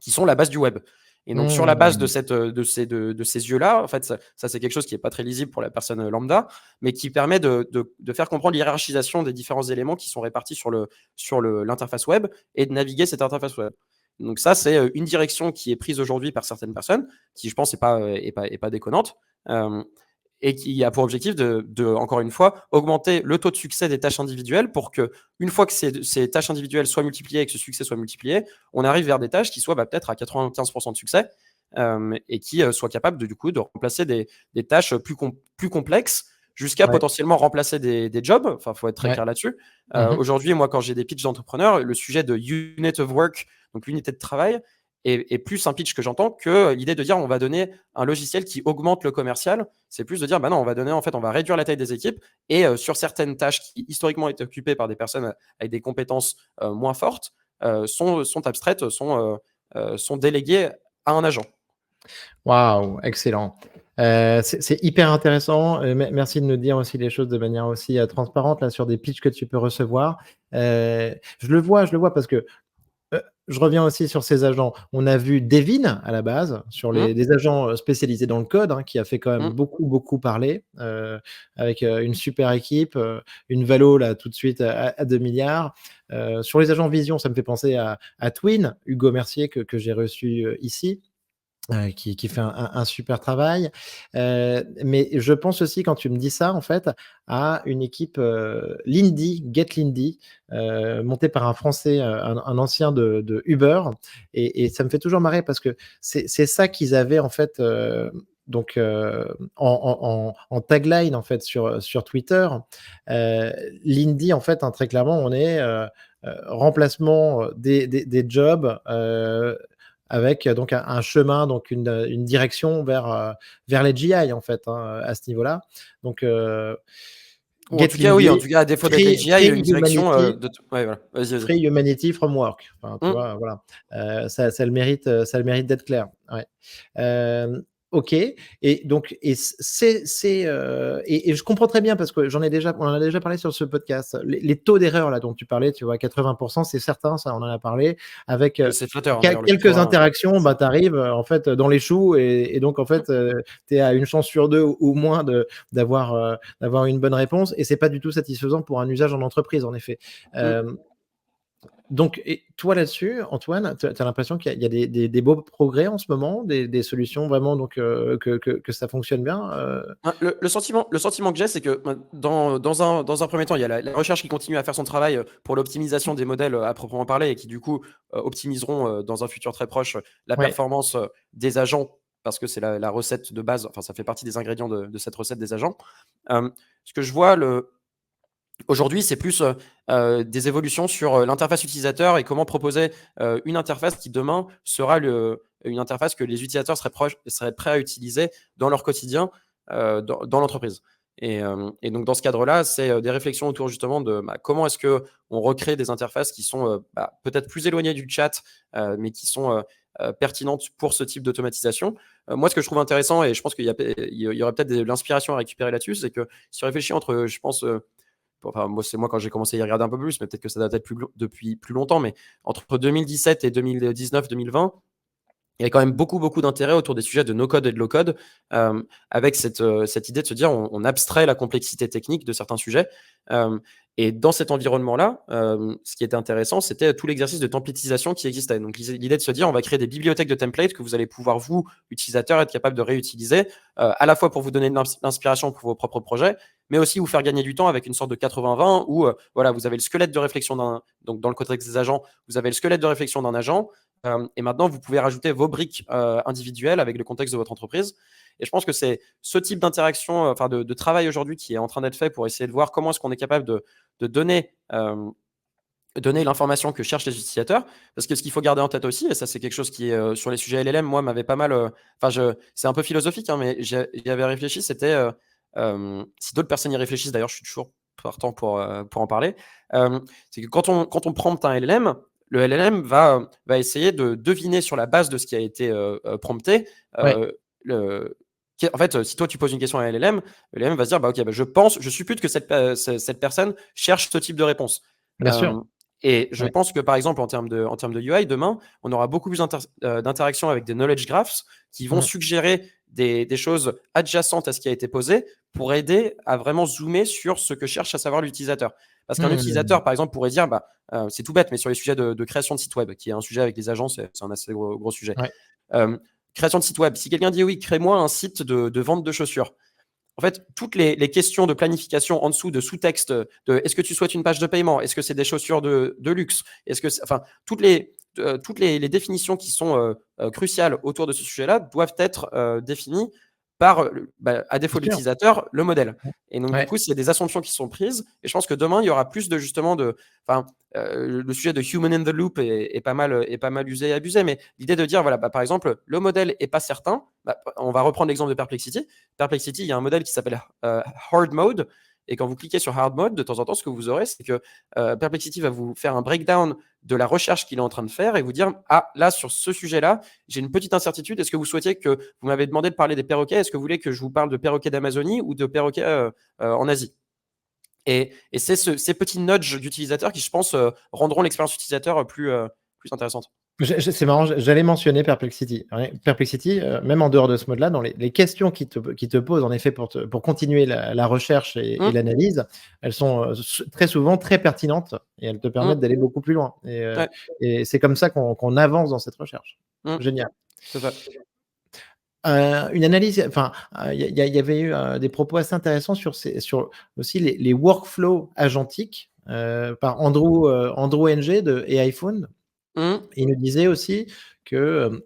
qui sont la base du web. Et donc, sur la base de ces yeux-là, en fait, ça c'est quelque chose qui n'est pas très lisible pour la personne lambda, mais qui permet de faire comprendre l'hiérarchisation des différents éléments qui sont répartis sur l'interface web et de naviguer cette interface web. Donc ça, c'est une direction qui est prise aujourd'hui par certaines personnes, qui je pense n'est pas déconnante, et qui a pour objectif encore une fois, augmenter le taux de succès des tâches individuelles pour que, une fois que ces tâches individuelles soient multipliées et que ce succès soit multiplié, on arrive vers des tâches qui soient peut-être à 95% de succès, et qui soient capables du coup de remplacer des tâches plus complexes, jusqu'à potentiellement remplacer des jobs. Enfin, il faut être très clair là-dessus. Aujourd'hui, moi, quand j'ai des pitchs d'entrepreneurs, le sujet de unit of work, donc l'unité de travail, est plus un pitch que j'entends que l'idée de dire on va donner un logiciel qui augmente le commercial. C'est plus de dire non, on va réduire la taille des équipes, et sur certaines tâches qui historiquement étaient occupées par des personnes avec des compétences moins fortes, sont abstraites, sont déléguées à un agent. Waouh, excellent. C'est hyper intéressant. Merci de nous dire aussi les choses de manière aussi transparente là, sur des pitchs que tu peux recevoir. Je le vois parce que je reviens aussi sur ces agents. On a vu Devin à la base, sur des agents spécialisés dans le code, qui a fait quand même beaucoup parler, avec une super équipe, une valo là tout de suite à 2 milliards. Sur les agents vision, ça me fait penser à Twin, Hugo Mercier que j'ai reçu ici. Qui fait un super travail. Mais je pense aussi, quand tu me dis ça, en fait, à une équipe Lindy, Get Lindy, montée par un Français, un ancien de Uber. Et ça me fait toujours marrer parce que c'est ça qu'ils avaient, en fait, donc en tagline, en fait, sur Twitter. Lindy, en fait, très clairement, on est remplacement des jobs, avec donc un chemin, donc une direction vers les GI, en fait, à ce niveau-là. Donc, En tout cas, oui, à défaut d'être les GI, il y a une direction ouais, voilà. Vas-y. Free Humanity Framework. Enfin, tu vois, voilà. Ça le mérite d'être clair. Ouais. OK. Et donc, et je comprends très bien, parce que on en a déjà parlé sur ce podcast. Les taux d'erreur là dont tu parlais, tu vois, 80%, c'est certain, ça, on en a parlé. Avec c'est flatteur, quelques interactions, tu arrives en fait dans les choux, et donc en fait, tu es à une chance sur deux ou moins d'avoir une bonne réponse, et c'est pas du tout satisfaisant pour un usage en entreprise, en effet. Donc, et toi là-dessus, Antoine, tu as l'impression qu'il y a des beaux progrès en ce moment, des solutions vraiment, donc que ça fonctionne bien? Le sentiment que j'ai, c'est que dans un premier temps, il y a la recherche qui continue à faire son travail pour l'optimisation des modèles à proprement parler, et qui du coup optimiseront dans un futur très proche la performance des agents, parce que c'est la recette de base, enfin ça fait partie des ingrédients de cette recette des agents. Ce que je vois aujourd'hui, c'est plus des évolutions sur l'interface utilisateur, et comment proposer une interface qui demain sera une interface que les utilisateurs seraient prêts à utiliser dans leur quotidien, dans l'entreprise. Et donc dans ce cadre-là, c'est des réflexions autour justement de comment est-ce qu'on recrée des interfaces qui sont peut-être plus éloignées du chat, mais qui sont pertinentes pour ce type d'automatisation. Moi, ce que je trouve intéressant, et je pense qu'il y aurait peut-être de l'inspiration à récupérer là-dessus, c'est que si on réfléchit entre, je pense, enfin, moi quand j'ai commencé à y regarder un peu plus, mais peut-être que ça date depuis plus longtemps, mais entre 2017 et 2019-2020, il y a quand même beaucoup d'intérêt autour des sujets de no-code et de low-code, avec cette idée de se dire on abstrait la complexité technique de certains sujets. Et dans cet environnement-là, ce qui était intéressant, c'était tout l'exercice de templatisation qui existait. Donc l'idée de se dire on va créer des bibliothèques de templates que vous allez pouvoir, vous, utilisateurs, être capable de réutiliser, à la fois pour vous donner de l'inspiration pour vos propres projets, mais aussi vous faire gagner du temps avec une sorte de 80-20 où voilà, vous avez le squelette de réflexion donc dans le contexte des agents, vous avez le squelette de réflexion d'un agent, et maintenant vous pouvez rajouter vos briques individuelles avec le contexte de votre entreprise. Et je pense que c'est ce type d'interaction, enfin de travail aujourd'hui, qui est en train d'être fait pour essayer de voir comment est-ce qu'on est capable de donner donner l'information que cherchent les utilisateurs. Parce que ce qu'il faut garder en tête aussi, et ça c'est quelque chose qui est sur les sujets LLM, moi m'avait pas mal, c'est un peu philosophique, hein, mais j'y avais réfléchi, c'était si d'autres personnes y réfléchissent, d'ailleurs je suis toujours partant pour en parler, c'est que quand on prompte un LLM, le LLM va essayer de deviner sur la base de ce qui a été prompté, Ouais, en fait, si toi tu poses une question à un LLM, le LLM va se dire, bah ok, bah, je suppute que cette personne cherche ce type de réponse. bien sûr. Euh, et je Ouais. pense que par exemple, en termes de UI, demain, on aura beaucoup plus d'interactions avec des knowledge graphs qui vont Mmh. suggérer des choses adjacentes à ce qui a été posé pour aider à vraiment zoomer sur ce que cherche à savoir l'utilisateur. Parce qu'un Mmh. utilisateur, par exemple, pourrait dire, bah, c'est tout bête, mais sur les sujets de création de site web, qui est un sujet avec les agences, c'est un assez gros sujet. Ouais. Création de site web. Si quelqu'un dit oui, crée-moi un site de vente de chaussures. En fait, toutes les questions de planification en dessous, de sous-texte, de est-ce que tu souhaites une page de paiement? Est-ce que c'est des chaussures de luxe? Est-ce que enfin, toutes les définitions qui sont cruciales autour de ce sujet-là doivent être définies par, à Bien défaut de sûr. l'utilisateur, le modèle. Et donc, du Ouais. coup, c'est des assumptions qui sont prises. Et je pense que demain, il y aura plus de justement de. Enfin, le sujet de human in the loop est pas mal usé et abusé. Mais l'idée de dire, voilà, bah, par exemple, le modèle n'est pas certain. Bah, on va reprendre l'exemple de Perplexity. Perplexity, il y a un modèle qui s'appelle Hard Mode. Et quand vous cliquez sur Hard Mode, de temps en temps, ce que vous aurez, c'est que Perplexity va vous faire un breakdown de la recherche qu'il est en train de faire et vous dire, ah, là, sur ce sujet-là, j'ai une petite incertitude. Est-ce que vous souhaitiez que vous m'avez demandé de parler des perroquets? Est-ce que vous voulez que je vous parle de perroquets d'Amazonie ou de perroquets en Asie? Et c'est ces petits nudges d'utilisateurs qui, je pense, rendront l'expérience utilisateur plus intéressante. C'est marrant, j'allais mentionner Perplexity. Ouais, Perplexity, même en dehors de ce mode-là, dans les questions qui te posent, en effet, pour continuer la recherche et Mmh, l'analyse, elles sont, très souvent très pertinentes et elles te permettent mmh, d'aller beaucoup plus loin ouais, et c'est comme ça qu'on avance dans cette recherche. mmh, Génial. c'est ça. Une analyse, enfin, il y avait eu, des propos assez intéressants sur aussi les workflows agentiques, par Andrew Ng de AiFound. Mmh, Il nous disait aussi que,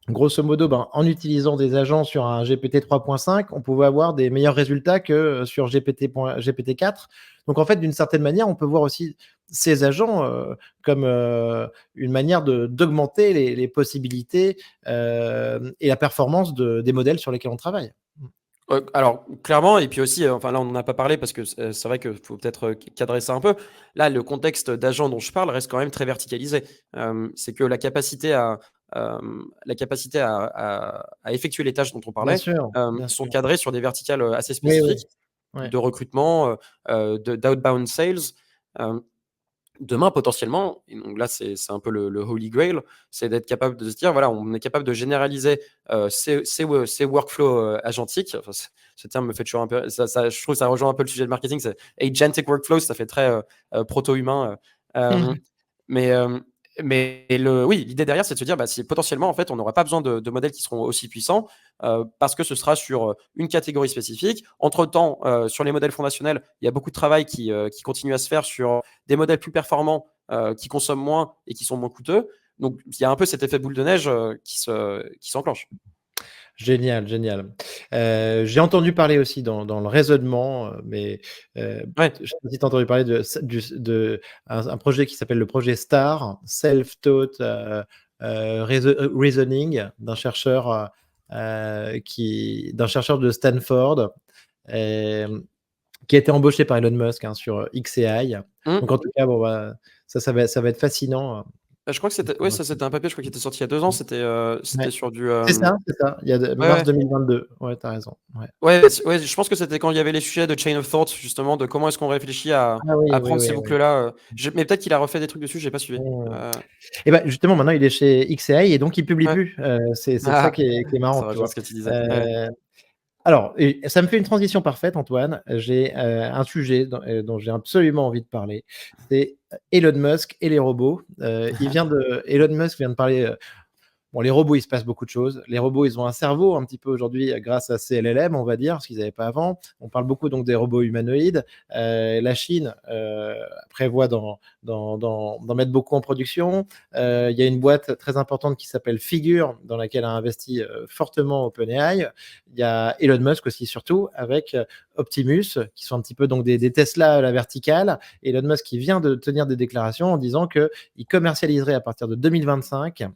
grosso modo, ben, en utilisant des agents sur un GPT 3.5, on pouvait avoir des meilleurs résultats que sur GPT 4. Donc, en fait, d'une certaine manière, on peut voir aussi ces agents comme une manière d'augmenter les possibilités et la performance des modèles sur lesquels on travaille. alors clairement et puis aussi, enfin là on n'en a pas parlé parce que c'est vrai qu'il faut peut-être, cadrer ça un peu. Là, le contexte d'agent dont je parle reste quand même très verticalisé. C'est que la capacité à effectuer les tâches dont on Bien parlait, sûr, bien sont sûr. cadrées sur des verticales, assez Oui, oui. spécifiques Ouais. de recrutement, d'outbound sales. Hem Demain, potentiellement, et donc là, c'est un peu le holy grail, c'est d'être capable de se dire, voilà, on est capable de généraliser ces workflows agentiques. Enfin, ce terme me fait toujours un peu, je trouve que ça rejoint un peu le sujet de marketing, c'est agentic workflows, ça fait très proto-humain. Euh, mais oui, l'idée derrière, c'est de se dire, bah, si potentiellement, en fait, on n'aura pas besoin de modèles qui seront aussi puissants parce que ce sera sur une catégorie spécifique. Entre-temps, sur les modèles fondationnels, il y a beaucoup de travail qui continue à se faire sur des modèles plus performants qui consomment moins et qui sont moins coûteux. Donc, il y a un peu cet effet boule de neige qui s'enclenche. Génial, génial. J'ai entendu parler aussi dans le raisonnement, mais Ouais. je sais pas si tu as entendu parler de un projet qui s'appelle le projet STAR, Self-Taught Reasoning, d'un chercheur de Stanford, hem, qui a été embauché par Elon Musk, hein, sur xAI. Mmh. Donc en tout cas, bon, bah, ça va être fascinant, Je crois que c'était, ouais, ça c'était un papier, je crois, qui était sorti il y a 2 ans. C'était ouais. sur du. C'est ça, il y a de Ouais, mars ouais. 2022. Ouais, tu as raison, ouais. Ouais, je pense que c'était quand il y avait les sujets de chain of thought, justement, de comment est-ce qu'on réfléchit Ah oui, à oui, prendre ces oui, oui. boucles-là. Mais peut-être qu'il a refait des trucs dessus, j'ai pas suivi. Mmh. Et bah, justement, maintenant, il est chez xAI et donc il publie Ouais. plus. C'est ça Ah! qui est marrant, Ça tu rejoint vois? ce que tu disais. Ouais. Heu, alors et ça me fait une transition parfaite, Antoine. J'ai, un sujet dont j'ai absolument envie de parler. C'est Elon Musk et les robots. Elon Musk vient de parler, Bon, les robots, il se passe beaucoup de choses. Les robots, ils ont un cerveau un petit peu aujourd'hui grâce à ces LLM, on va dire, ce qu'ils n'avaient pas avant. On parle beaucoup donc des robots humanoïdes. La Chine prévoit d'en mettre beaucoup en production. Il y a une boîte très importante qui s'appelle Figure, dans laquelle a investi fortement OpenAI. Il y a Elon Musk aussi, surtout, avec Optimus, qui sont un petit peu donc des Tesla à la verticale. Elon Musk qui vient de tenir des déclarations en disant qu'il commercialiserait à partir de 2025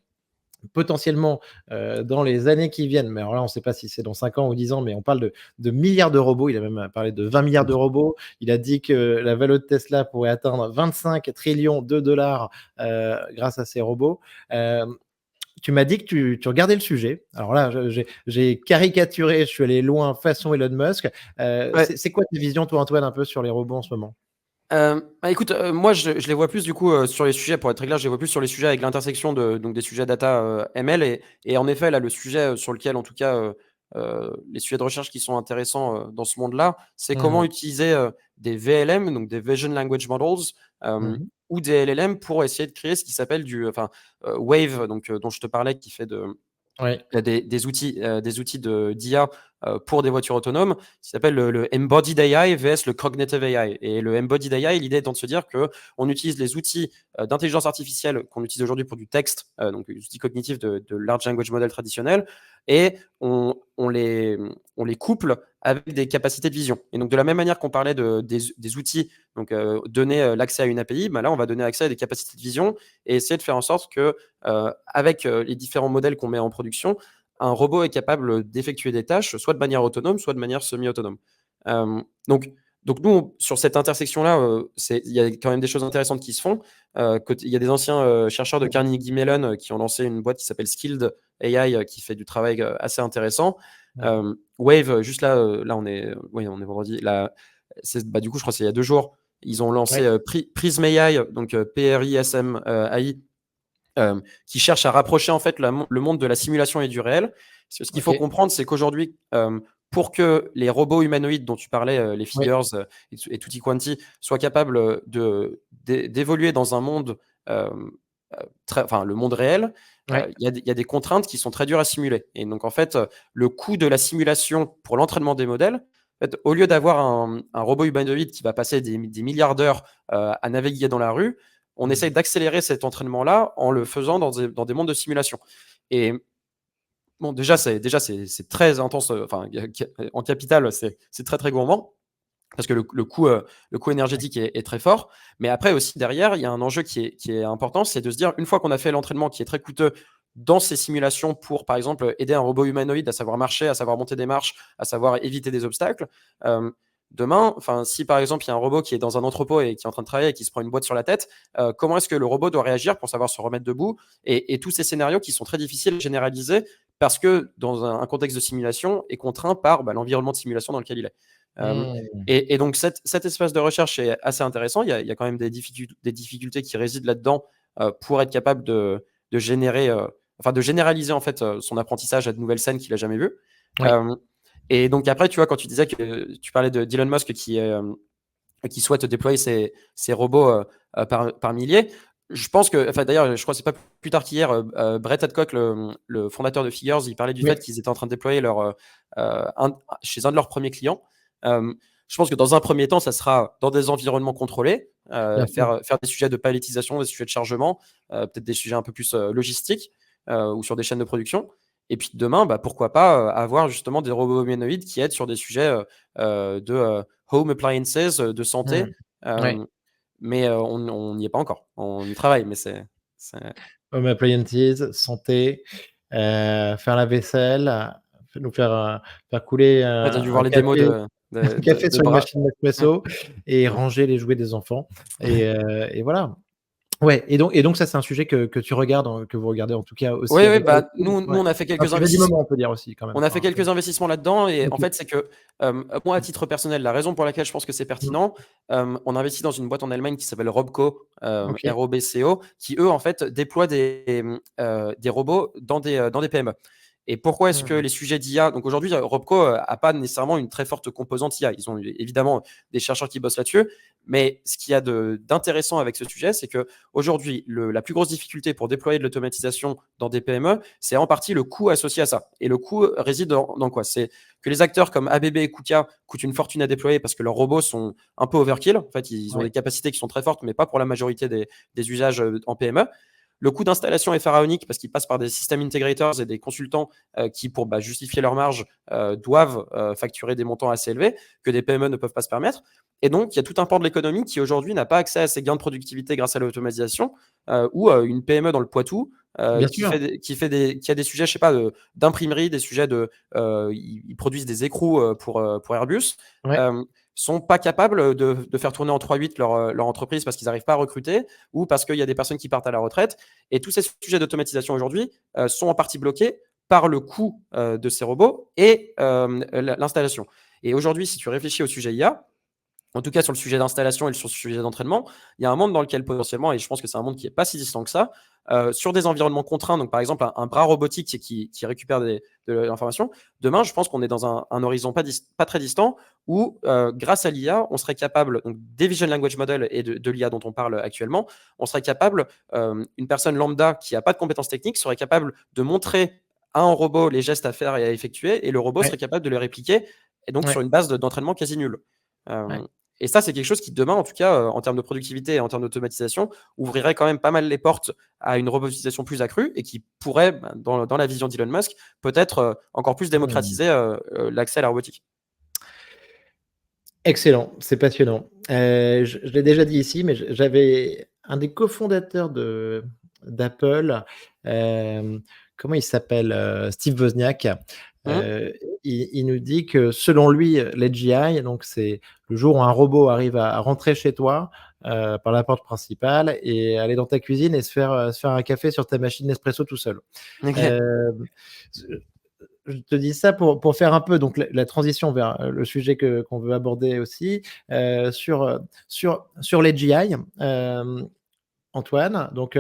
potentiellement dans les années qui viennent, mais alors là, on ne sait pas si c'est dans 5 ans ou 10 ans, mais on parle de milliards de robots. Il a même parlé de 20 milliards de robots. Il a dit que la valeur de Tesla pourrait atteindre 25 trillions de dollars grâce à ces robots. Tu m'as dit que tu regardais le sujet. Alors là, j'ai caricaturé, je suis allé loin façon Elon Musk. Ouais. C'est quoi ta vision, toi, Antoine, un peu sur les robots en ce moment? Bah écoute, moi je les vois plus du coup sur les sujets, pour être très clair, je les vois plus sur les sujets avec l'intersection donc des sujets data ML et en effet là le sujet sur lequel en tout cas les sujets de recherche qui sont intéressants dans ce monde-là, c'est comment utiliser des VLM, donc des Vision Language Models, Mhm. ou des LLM pour essayer de créer ce qui s'appelle Wave, donc dont je te parlais, qui fait Ouais. des outils d'IA pour des voitures autonomes, qui s'appelle le Embodied AI vs le Cognitive AI. Et le Embodied AI, l'idée étant de se dire qu'on utilise les outils d'intelligence artificielle qu'on utilise aujourd'hui pour du texte, donc les outils cognitifs de large language model traditionnels, et on les couple avec des capacités de vision. Et donc de la même manière qu'on parlait des outils, donc donner l'accès à une API, bah là on va donner accès à des capacités de vision et essayer de faire en sorte que avec les différents modèles qu'on met en production, un robot est capable d'effectuer des tâches, soit de manière autonome, soit de manière semi-autonome. Donc nous, sur cette intersection-là, il y a quand même des choses intéressantes qui se font. Il y a des anciens chercheurs de Carnegie Mellon qui ont lancé une boîte qui s'appelle Skilled AI, qui fait du travail assez intéressant. Wave, juste là, on est vendredi. Là, du coup, je crois que c'est il y a 2 jours. Ils ont lancé Prism AI, donc PRISM AI, qui cherche à rapprocher en fait le monde de la simulation et du réel. Ce qu'il faut comprendre, c'est qu'aujourd'hui, pour que les robots humanoïdes dont tu parlais, les Figures et Tutti Quanti, soient capables d'évoluer dans un monde, le monde réel, il y a des contraintes qui sont très dures à simuler. Et donc, en fait, le coût de la simulation pour l'entraînement des modèles, en fait, au lieu d'avoir un robot humanoïde qui va passer des milliards d'heures à naviguer dans la rue, on essaye d'accélérer cet entraînement-là en le faisant dans des mondes de simulation. Et bon, déjà, c'est très intense. En capital, c'est très, très gourmand parce que le coût énergétique est très fort. Mais après aussi, derrière, il y a un enjeu qui est important, c'est de se dire, une fois qu'on a fait l'entraînement qui est très coûteux dans ces simulations pour, par exemple, aider un robot humanoïde à savoir marcher, à savoir monter des marches, à savoir éviter des obstacles, demain, si par exemple il y a un robot qui est dans un entrepôt et qui est en train de travailler et qui se prend une boîte sur la tête, comment est-ce que le robot doit réagir pour savoir se remettre debout, et tous ces scénarios qui sont très difficiles à généraliser parce que dans un contexte de simulation est contraint par l'environnement de simulation dans lequel il est. Et donc cet espace de recherche est assez intéressant. Il y a quand même des difficultés qui résident là-dedans pour être capable de généraliser en fait son apprentissage à de nouvelles scènes qu'il n'a jamais vues. Et donc après, tu vois, quand tu disais que tu parlais d'Elon Musk qui souhaite déployer ses robots par milliers, je pense que, d'ailleurs, je crois que c'est pas plus tard qu'hier, Brett Hadcock, le fondateur de Figures, il parlait du fait qu'ils étaient en train de déployer chez un de leurs premiers clients. Je pense que dans un premier temps, ça sera dans des environnements contrôlés, faire des sujets de palettisation, des sujets de chargement, peut-être des sujets un peu plus logistiques ou sur des chaînes de production. Et puis demain, pourquoi pas avoir justement des robots humanoïdes qui aident sur des sujets de home appliances, de santé. Mais on n'y est pas encore. On y travaille, mais c'est... Home appliances, santé, faire la vaisselle, nous faire couler Ouais, t'as dû un voir les démos café, un café de sur une bras. machine Nespresso et ranger les jouets des enfants. Et voilà. Ouais, et donc ça, c'est un sujet que tu regardes, que vous regardez en tout cas aussi Oui, avec nous, on a fait un quelques sujet du investissements. moment, on peut dire aussi quand même. On a fait quelques investissements là-dedans et en OK. fait, c'est que moi, à titre personnel, la raison pour laquelle je pense que c'est pertinent, on investit dans une boîte en Allemagne qui s'appelle Robco, OK. ROBCO, qui eux, en fait, déploient des robots dans des PME. Et pourquoi est-ce que les sujets d'IA, donc aujourd'hui, Robco n'a pas nécessairement une très forte composante IA. Ils ont évidemment des chercheurs qui bossent là-dessus, mais ce qu'il y a d'intéressant avec ce sujet, c'est qu'aujourd'hui, la plus grosse difficulté pour déployer de l'automatisation dans des PME, c'est en partie le coût associé à ça. Et le coût réside dans quoi? C'est que les acteurs comme ABB et KUKA coûtent une fortune à déployer parce que leurs robots sont un peu overkill. En fait, ils ont des capacités qui sont très fortes, mais pas pour la majorité des usages en PME. Le coût d'installation est pharaonique parce qu'ils passent par des system integrators et des consultants qui, pour justifier leur marge, doivent facturer des montants assez élevés que des PME ne peuvent pas se permettre. Et donc, il y a tout un pan de l'économie qui aujourd'hui n'a pas accès à ces gains de productivité grâce à l'automatisation, ou une PME dans le Poitou qui a des sujets, je sais pas, d'imprimerie, des sujets ils produisent des écrous pour Airbus. Sont pas capables de faire tourner en 3/8 leur entreprise parce qu'ils n'arrivent pas à recruter ou parce qu'il y a des personnes qui partent à la retraite. Et tous ces sujets d'automatisation aujourd'hui sont en partie bloqués par le coût de ces robots et l'installation. Et aujourd'hui, si tu réfléchis au sujet IA, en tout cas sur le sujet d'installation et sur le sujet d'entraînement, il y a un monde dans lequel potentiellement, et je pense que c'est un monde qui n'est pas si distant que ça, sur des environnements contraints, donc par exemple un bras robotique qui récupère de l'information, demain je pense qu'on est dans un horizon pas très distant où grâce à l'IA, on serait capable, donc des Vision Language Model et de l'IA dont on parle actuellement, on serait capable, une personne lambda qui n'a pas de compétences techniques serait capable de montrer à un robot les gestes à faire et à effectuer, et le robot serait capable de les répliquer, et donc sur une base d'entraînement quasi nulle. Et ça, c'est quelque chose qui, demain, en tout cas, en termes de productivité et en termes d'automatisation, ouvrirait quand même pas mal les portes à une robotisation plus accrue et qui pourrait, dans la vision d'Elon Musk, peut-être encore plus démocratiser l'accès à la robotique. Excellent, c'est passionnant. Je l'ai déjà dit ici, mais j'avais un des cofondateurs d'Apple, comment il s'appelle, Steve Wozniak. Il nous dit que selon lui, l'AGI, donc c'est le jour où un robot arrive à rentrer chez toi par la porte principale et aller dans ta cuisine et se faire un café sur ta machine Nespresso tout seul. Je te dis ça pour faire un peu donc la transition vers le sujet qu'on veut aborder aussi sur l'AGI. Antoine, donc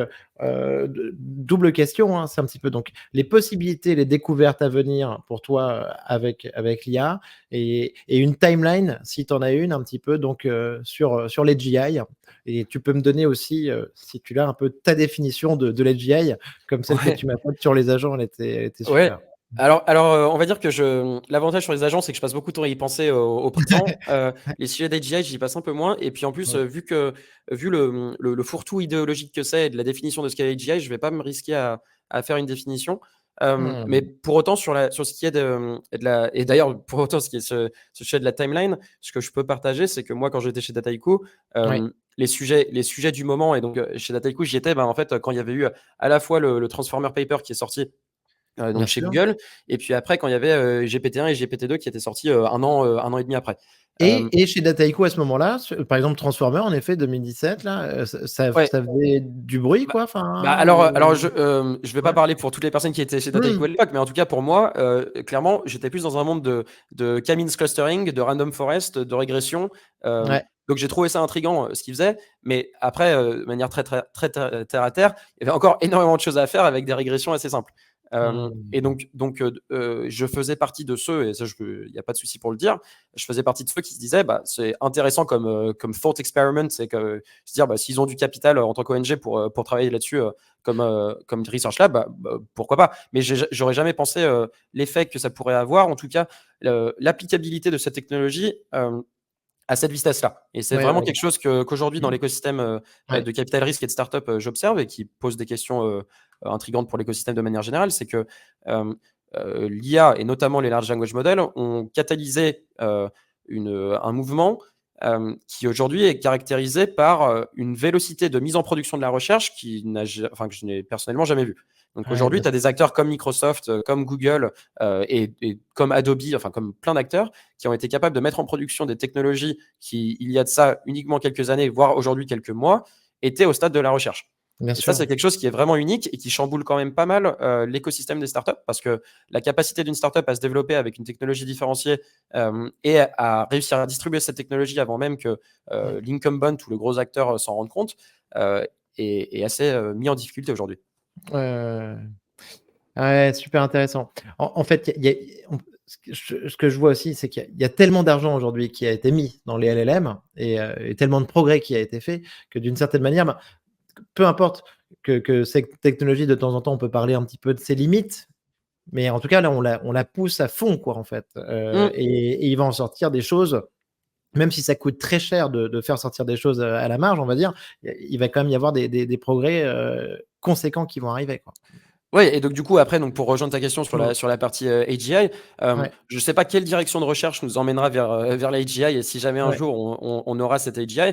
double question, hein, c'est un petit peu donc les possibilités, les découvertes à venir pour toi avec l'IA et une timeline si tu en as une un petit peu donc sur l'AGI, et tu peux me donner aussi si tu l'as un peu ta définition de l'AGI comme celle que tu m'as faite sur les agents, elle était super. Alors, on va dire que l'avantage sur les agents, c'est que je passe beaucoup de temps à y penser au présent. Les sujets d'AGI, j'y passe un peu moins. Et puis en plus, vu le fourre-tout idéologique que c'est et de la définition de ce qu'est l'AGI, je vais pas me risquer à faire une définition. Mais pour autant, sur ce qui est et d'ailleurs, pour autant, ce qui est ce sujet de la timeline, ce que je peux partager, c'est que moi, quand j'étais chez Dataiku, les sujets du moment, et donc chez Dataiku, j'y étais en fait quand il y avait eu à la fois le Transformer Paper qui est sorti donc chez Google, et puis après quand il y avait GPT-1 et GPT-2 qui étaient sortis un an et demi après. Et chez Dataiku à ce moment-là, par exemple Transformer, en effet, 2017, là, ça faisait du bruit, quoi. Alors je vais pas parler pour toutes les personnes qui étaient chez Dataiku à l'époque, mais en tout cas pour moi, clairement, j'étais plus dans un monde de K-means clustering, de random forest, de régression. Donc j'ai trouvé ça intriguant ce qu'ils faisaient, mais après, de manière très terre à terre, il y avait encore énormément de choses à faire avec des régressions assez simples. Et donc je faisais partie de ceux, et ça il n'y a pas de souci pour le dire, je faisais partie de ceux qui se disaient c'est intéressant comme thought experiment, c'est que se dire s'ils ont du capital en tant qu'ONG pour travailler là-dessus comme Research Lab, pourquoi pas, mais j'aurais jamais pensé l'effet que ça pourrait avoir, en tout cas l'applicabilité de cette technologie à cette vitesse-là. Et c'est vraiment quelque chose qu'aujourd'hui, dans l'écosystème de capital risque et de start-up, j'observe et qui pose des questions intrigantes pour l'écosystème de manière générale. C'est que l'IA et notamment les large language models ont catalysé un mouvement qui aujourd'hui est caractérisé par une vélocité de mise en production de la recherche que je n'ai personnellement jamais vue. Donc aujourd'hui, tu as des acteurs comme Microsoft, comme Google et comme Adobe, enfin comme plein d'acteurs qui ont été capables de mettre en production des technologies qui, il y a de ça uniquement quelques années, voire aujourd'hui quelques mois, étaient au stade de la recherche. Et ça, c'est quelque chose qui est vraiment unique et qui chamboule quand même pas mal l'écosystème des startups, parce que la capacité d'une startup à se développer avec une technologie différenciée et à réussir à distribuer cette technologie avant même que l'incumbent ou le gros acteur s'en rende compte est assez mis en difficulté aujourd'hui. Ouais, super intéressant. En fait, il y a ce que je vois aussi, c'est qu'il y a tellement d'argent aujourd'hui qui a été mis dans les LLM et tellement de progrès qui a été fait que d'une certaine manière, ben, peu importe que cette technologie, de temps en temps, on peut parler un petit peu de ses limites, mais en tout cas, là, on la pousse à fond, quoi, en fait, Mmh. et il va en sortir des choses, même si ça coûte très cher de faire sortir des choses, à la marge, on va dire, il va quand même y avoir des progrès, conséquents qui vont arriver, quoi. Ouais, et donc du coup après, donc pour rejoindre ta question sur Mmh. la partie, AGI, Ouais, je sais pas quelle direction de recherche nous emmènera vers l'AGI, et si jamais un ouais. jour on aura cette AGI.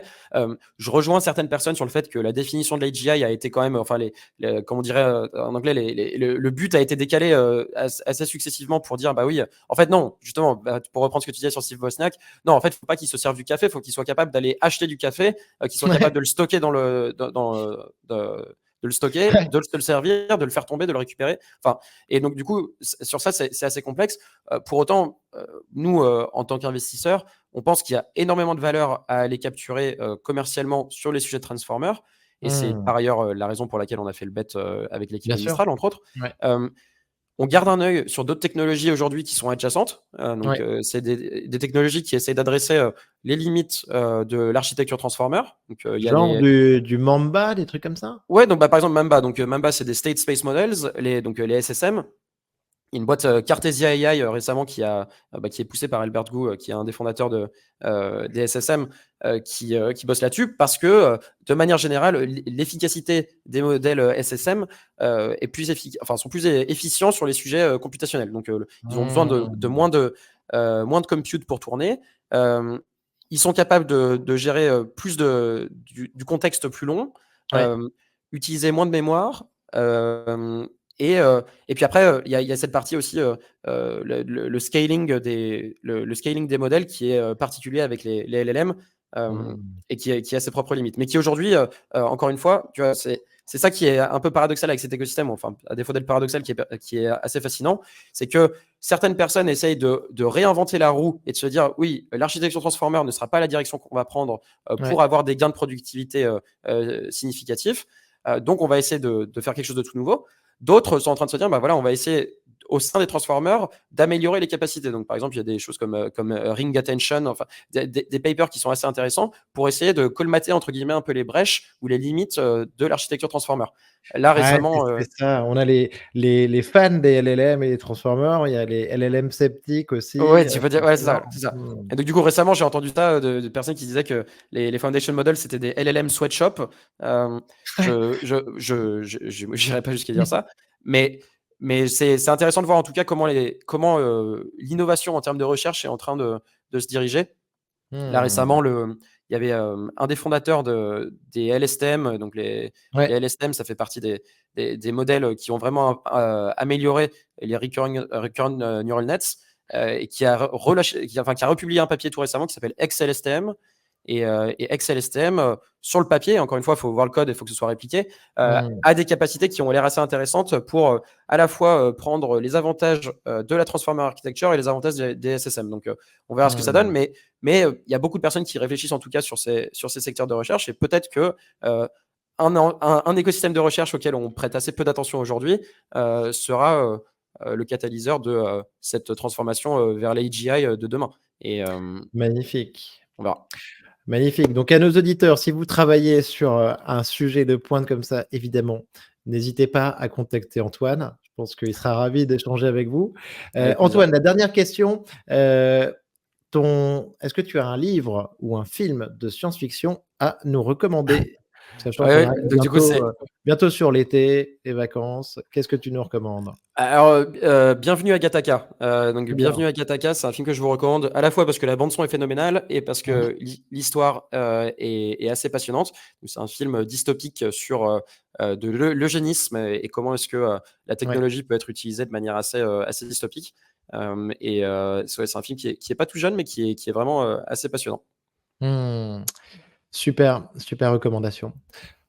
Je rejoins certaines personnes sur le fait que la définition de l'AGI a été quand même, enfin les comment on dirait, en anglais, le but a été décalé, assez successivement pour dire: «Bah oui», en fait non, justement, bah, pour reprendre ce que tu disais sur Steve Wozniak, non, en fait, faut pas qu'il se serve du café, faut qu'il soit capable d'aller acheter du café, qu'il soit capable Ouais, de le stocker de le stocker, ouais. de se le servir, de le faire tomber, de le récupérer. Enfin, et donc du coup, sur ça, c'est assez complexe. Pour autant, nous, en tant qu'investisseurs, on pense qu'il y a énormément de valeur à aller capturer commercialement sur les sujets de Transformer. Et c'est Mmh. par ailleurs la raison pour laquelle on a fait le bet avec l'équipe Bien de sûr. Mistral, entre autres. Ouais, Euh, on garde un œil sur d'autres technologies aujourd'hui qui sont adjacentes. Donc, ouais. c'est des technologies qui essayent d'adresser les limites de l'architecture Transformer. Donc, il y a Genre les, du Mamba, des trucs comme ça? ouais, donc bah, par exemple Mamba. Donc Mamba, c'est des State Space Models, les SSM. Il y a une boîte Cartesia AI récemment qui est poussée par Albert Gu, qui est un des fondateurs des SSM, qui bosse là-dessus parce que, de manière générale, l'efficacité des modèles SSM est enfin, sont plus efficients sur les sujets computationnels. Donc, ils ont besoin de Mmh. moins de compute pour tourner. Euh, Ils sont capables de gérer plus du contexte plus long, Ouais. euh, utiliser moins de mémoire. euh, et puis après, il y a cette partie aussi, le scaling des modèles qui est particulier avec les LLM, Mmh. et qui a ses propres limites. Mais qui aujourd'hui, encore une fois, tu vois, c'est ça qui est un peu paradoxal avec cet écosystème, enfin, à défaut d'être paradoxal, qui est assez fascinant, c'est que certaines personnes essayent de réinventer la roue et de se dire, oui, l'architecture transformer ne sera pas la direction qu'on va prendre Ouais. pour avoir des gains de productivité significatifs. Donc, on va essayer de faire quelque chose de tout nouveau. D'autres sont en train de se dire, bah voilà, on va essayer au sein des transformers d'améliorer les capacités. Donc, par exemple, il y a des choses comme ring attention, enfin, des papers qui sont assez intéressants pour essayer de colmater, entre guillemets, un peu les brèches ou les limites de l'architecture transformer. Là, Ouais, récemment, c'est ça. On a les fans des LLM et des transformers, il y a les LLM sceptiques aussi, ouais, tu peux dire, c'est ouais, c'est marrant. c'est ça. Mmh. Et donc, du coup, récemment, j'ai entendu ça de personnes qui disaient que les foundation models, c'était des LLM sweatshop. Euh, j'irai pas jusqu'à dire ça, mais, c'est intéressant de voir en tout cas comment l'innovation en termes de recherche est en train de se diriger. Là, Mmh. récemment, il y avait un des fondateurs des LSTM. Donc, les Ouais. LSTM, ça fait partie des modèles qui ont vraiment amélioré les recurrent neural nets, et qui a relâché, qui a republié un papier tout récemment qui s'appelle XLSTM. Et XLSTM, sur le papier, encore une fois, il faut voir le code et il faut que ce soit répliqué, Mmh. a des capacités qui ont l'air assez intéressantes pour à la fois prendre les avantages de la transformer architecture et les avantages des SSM. Donc, on verra ce que ça donne, Mmh. mais il y a beaucoup de personnes qui réfléchissent en tout cas sur ces secteurs de recherche, et peut-être que un écosystème de recherche auquel on prête assez peu d'attention aujourd'hui sera le catalyseur de cette transformation vers l'AGI de demain. Et Magnifique. on verra. Magnifique. Donc à nos auditeurs, si vous travaillez sur, un sujet de pointe comme ça, évidemment, n'hésitez pas à contacter Antoine. Je pense qu'il sera ravi d'échanger avec vous. Avec plaisir. Antoine, la dernière question, est-ce que tu as un livre ou un film de science-fiction à nous recommander? Sachant qu'on Ouais, arrive donc du coup, bientôt sur l'été, les vacances, qu'est-ce que tu nous recommandes? alors, Bienvenue à Gattaca. Donc, Très bien. Bienvenue à Gattaca, c'est un film que je vous recommande à la fois parce que la bande son est phénoménale et parce Mmh. que l'histoire est assez passionnante. Donc, c'est un film dystopique sur de l'eugénisme et comment est-ce que la Ouais. technologie peut être utilisée de manière assez dystopique. C'est un film qui est pas tout jeune, mais qui est vraiment assez passionnant. Mmh. Super, super recommandation.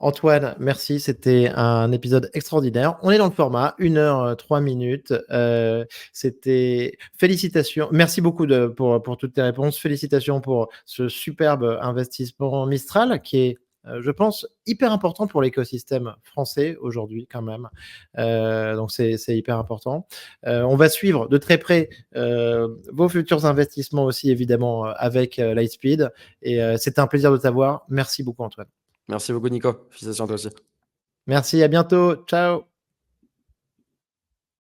Antoine, merci, c'était un épisode extraordinaire. On est dans le format 1 heure, 3 minutes. C'était félicitations. Merci beaucoup pour toutes tes réponses. Félicitations pour ce superbe investissement Mistral qui est je pense, hyper important pour l'écosystème français aujourd'hui quand même. Donc c'est hyper important. On va suivre de très près vos futurs investissements aussi, évidemment, avec Lightspeed. Et c'était un plaisir de t'avoir. Merci beaucoup, Antoine. Merci beaucoup, Nico. Félicitations à toi aussi. Merci, à bientôt. Ciao.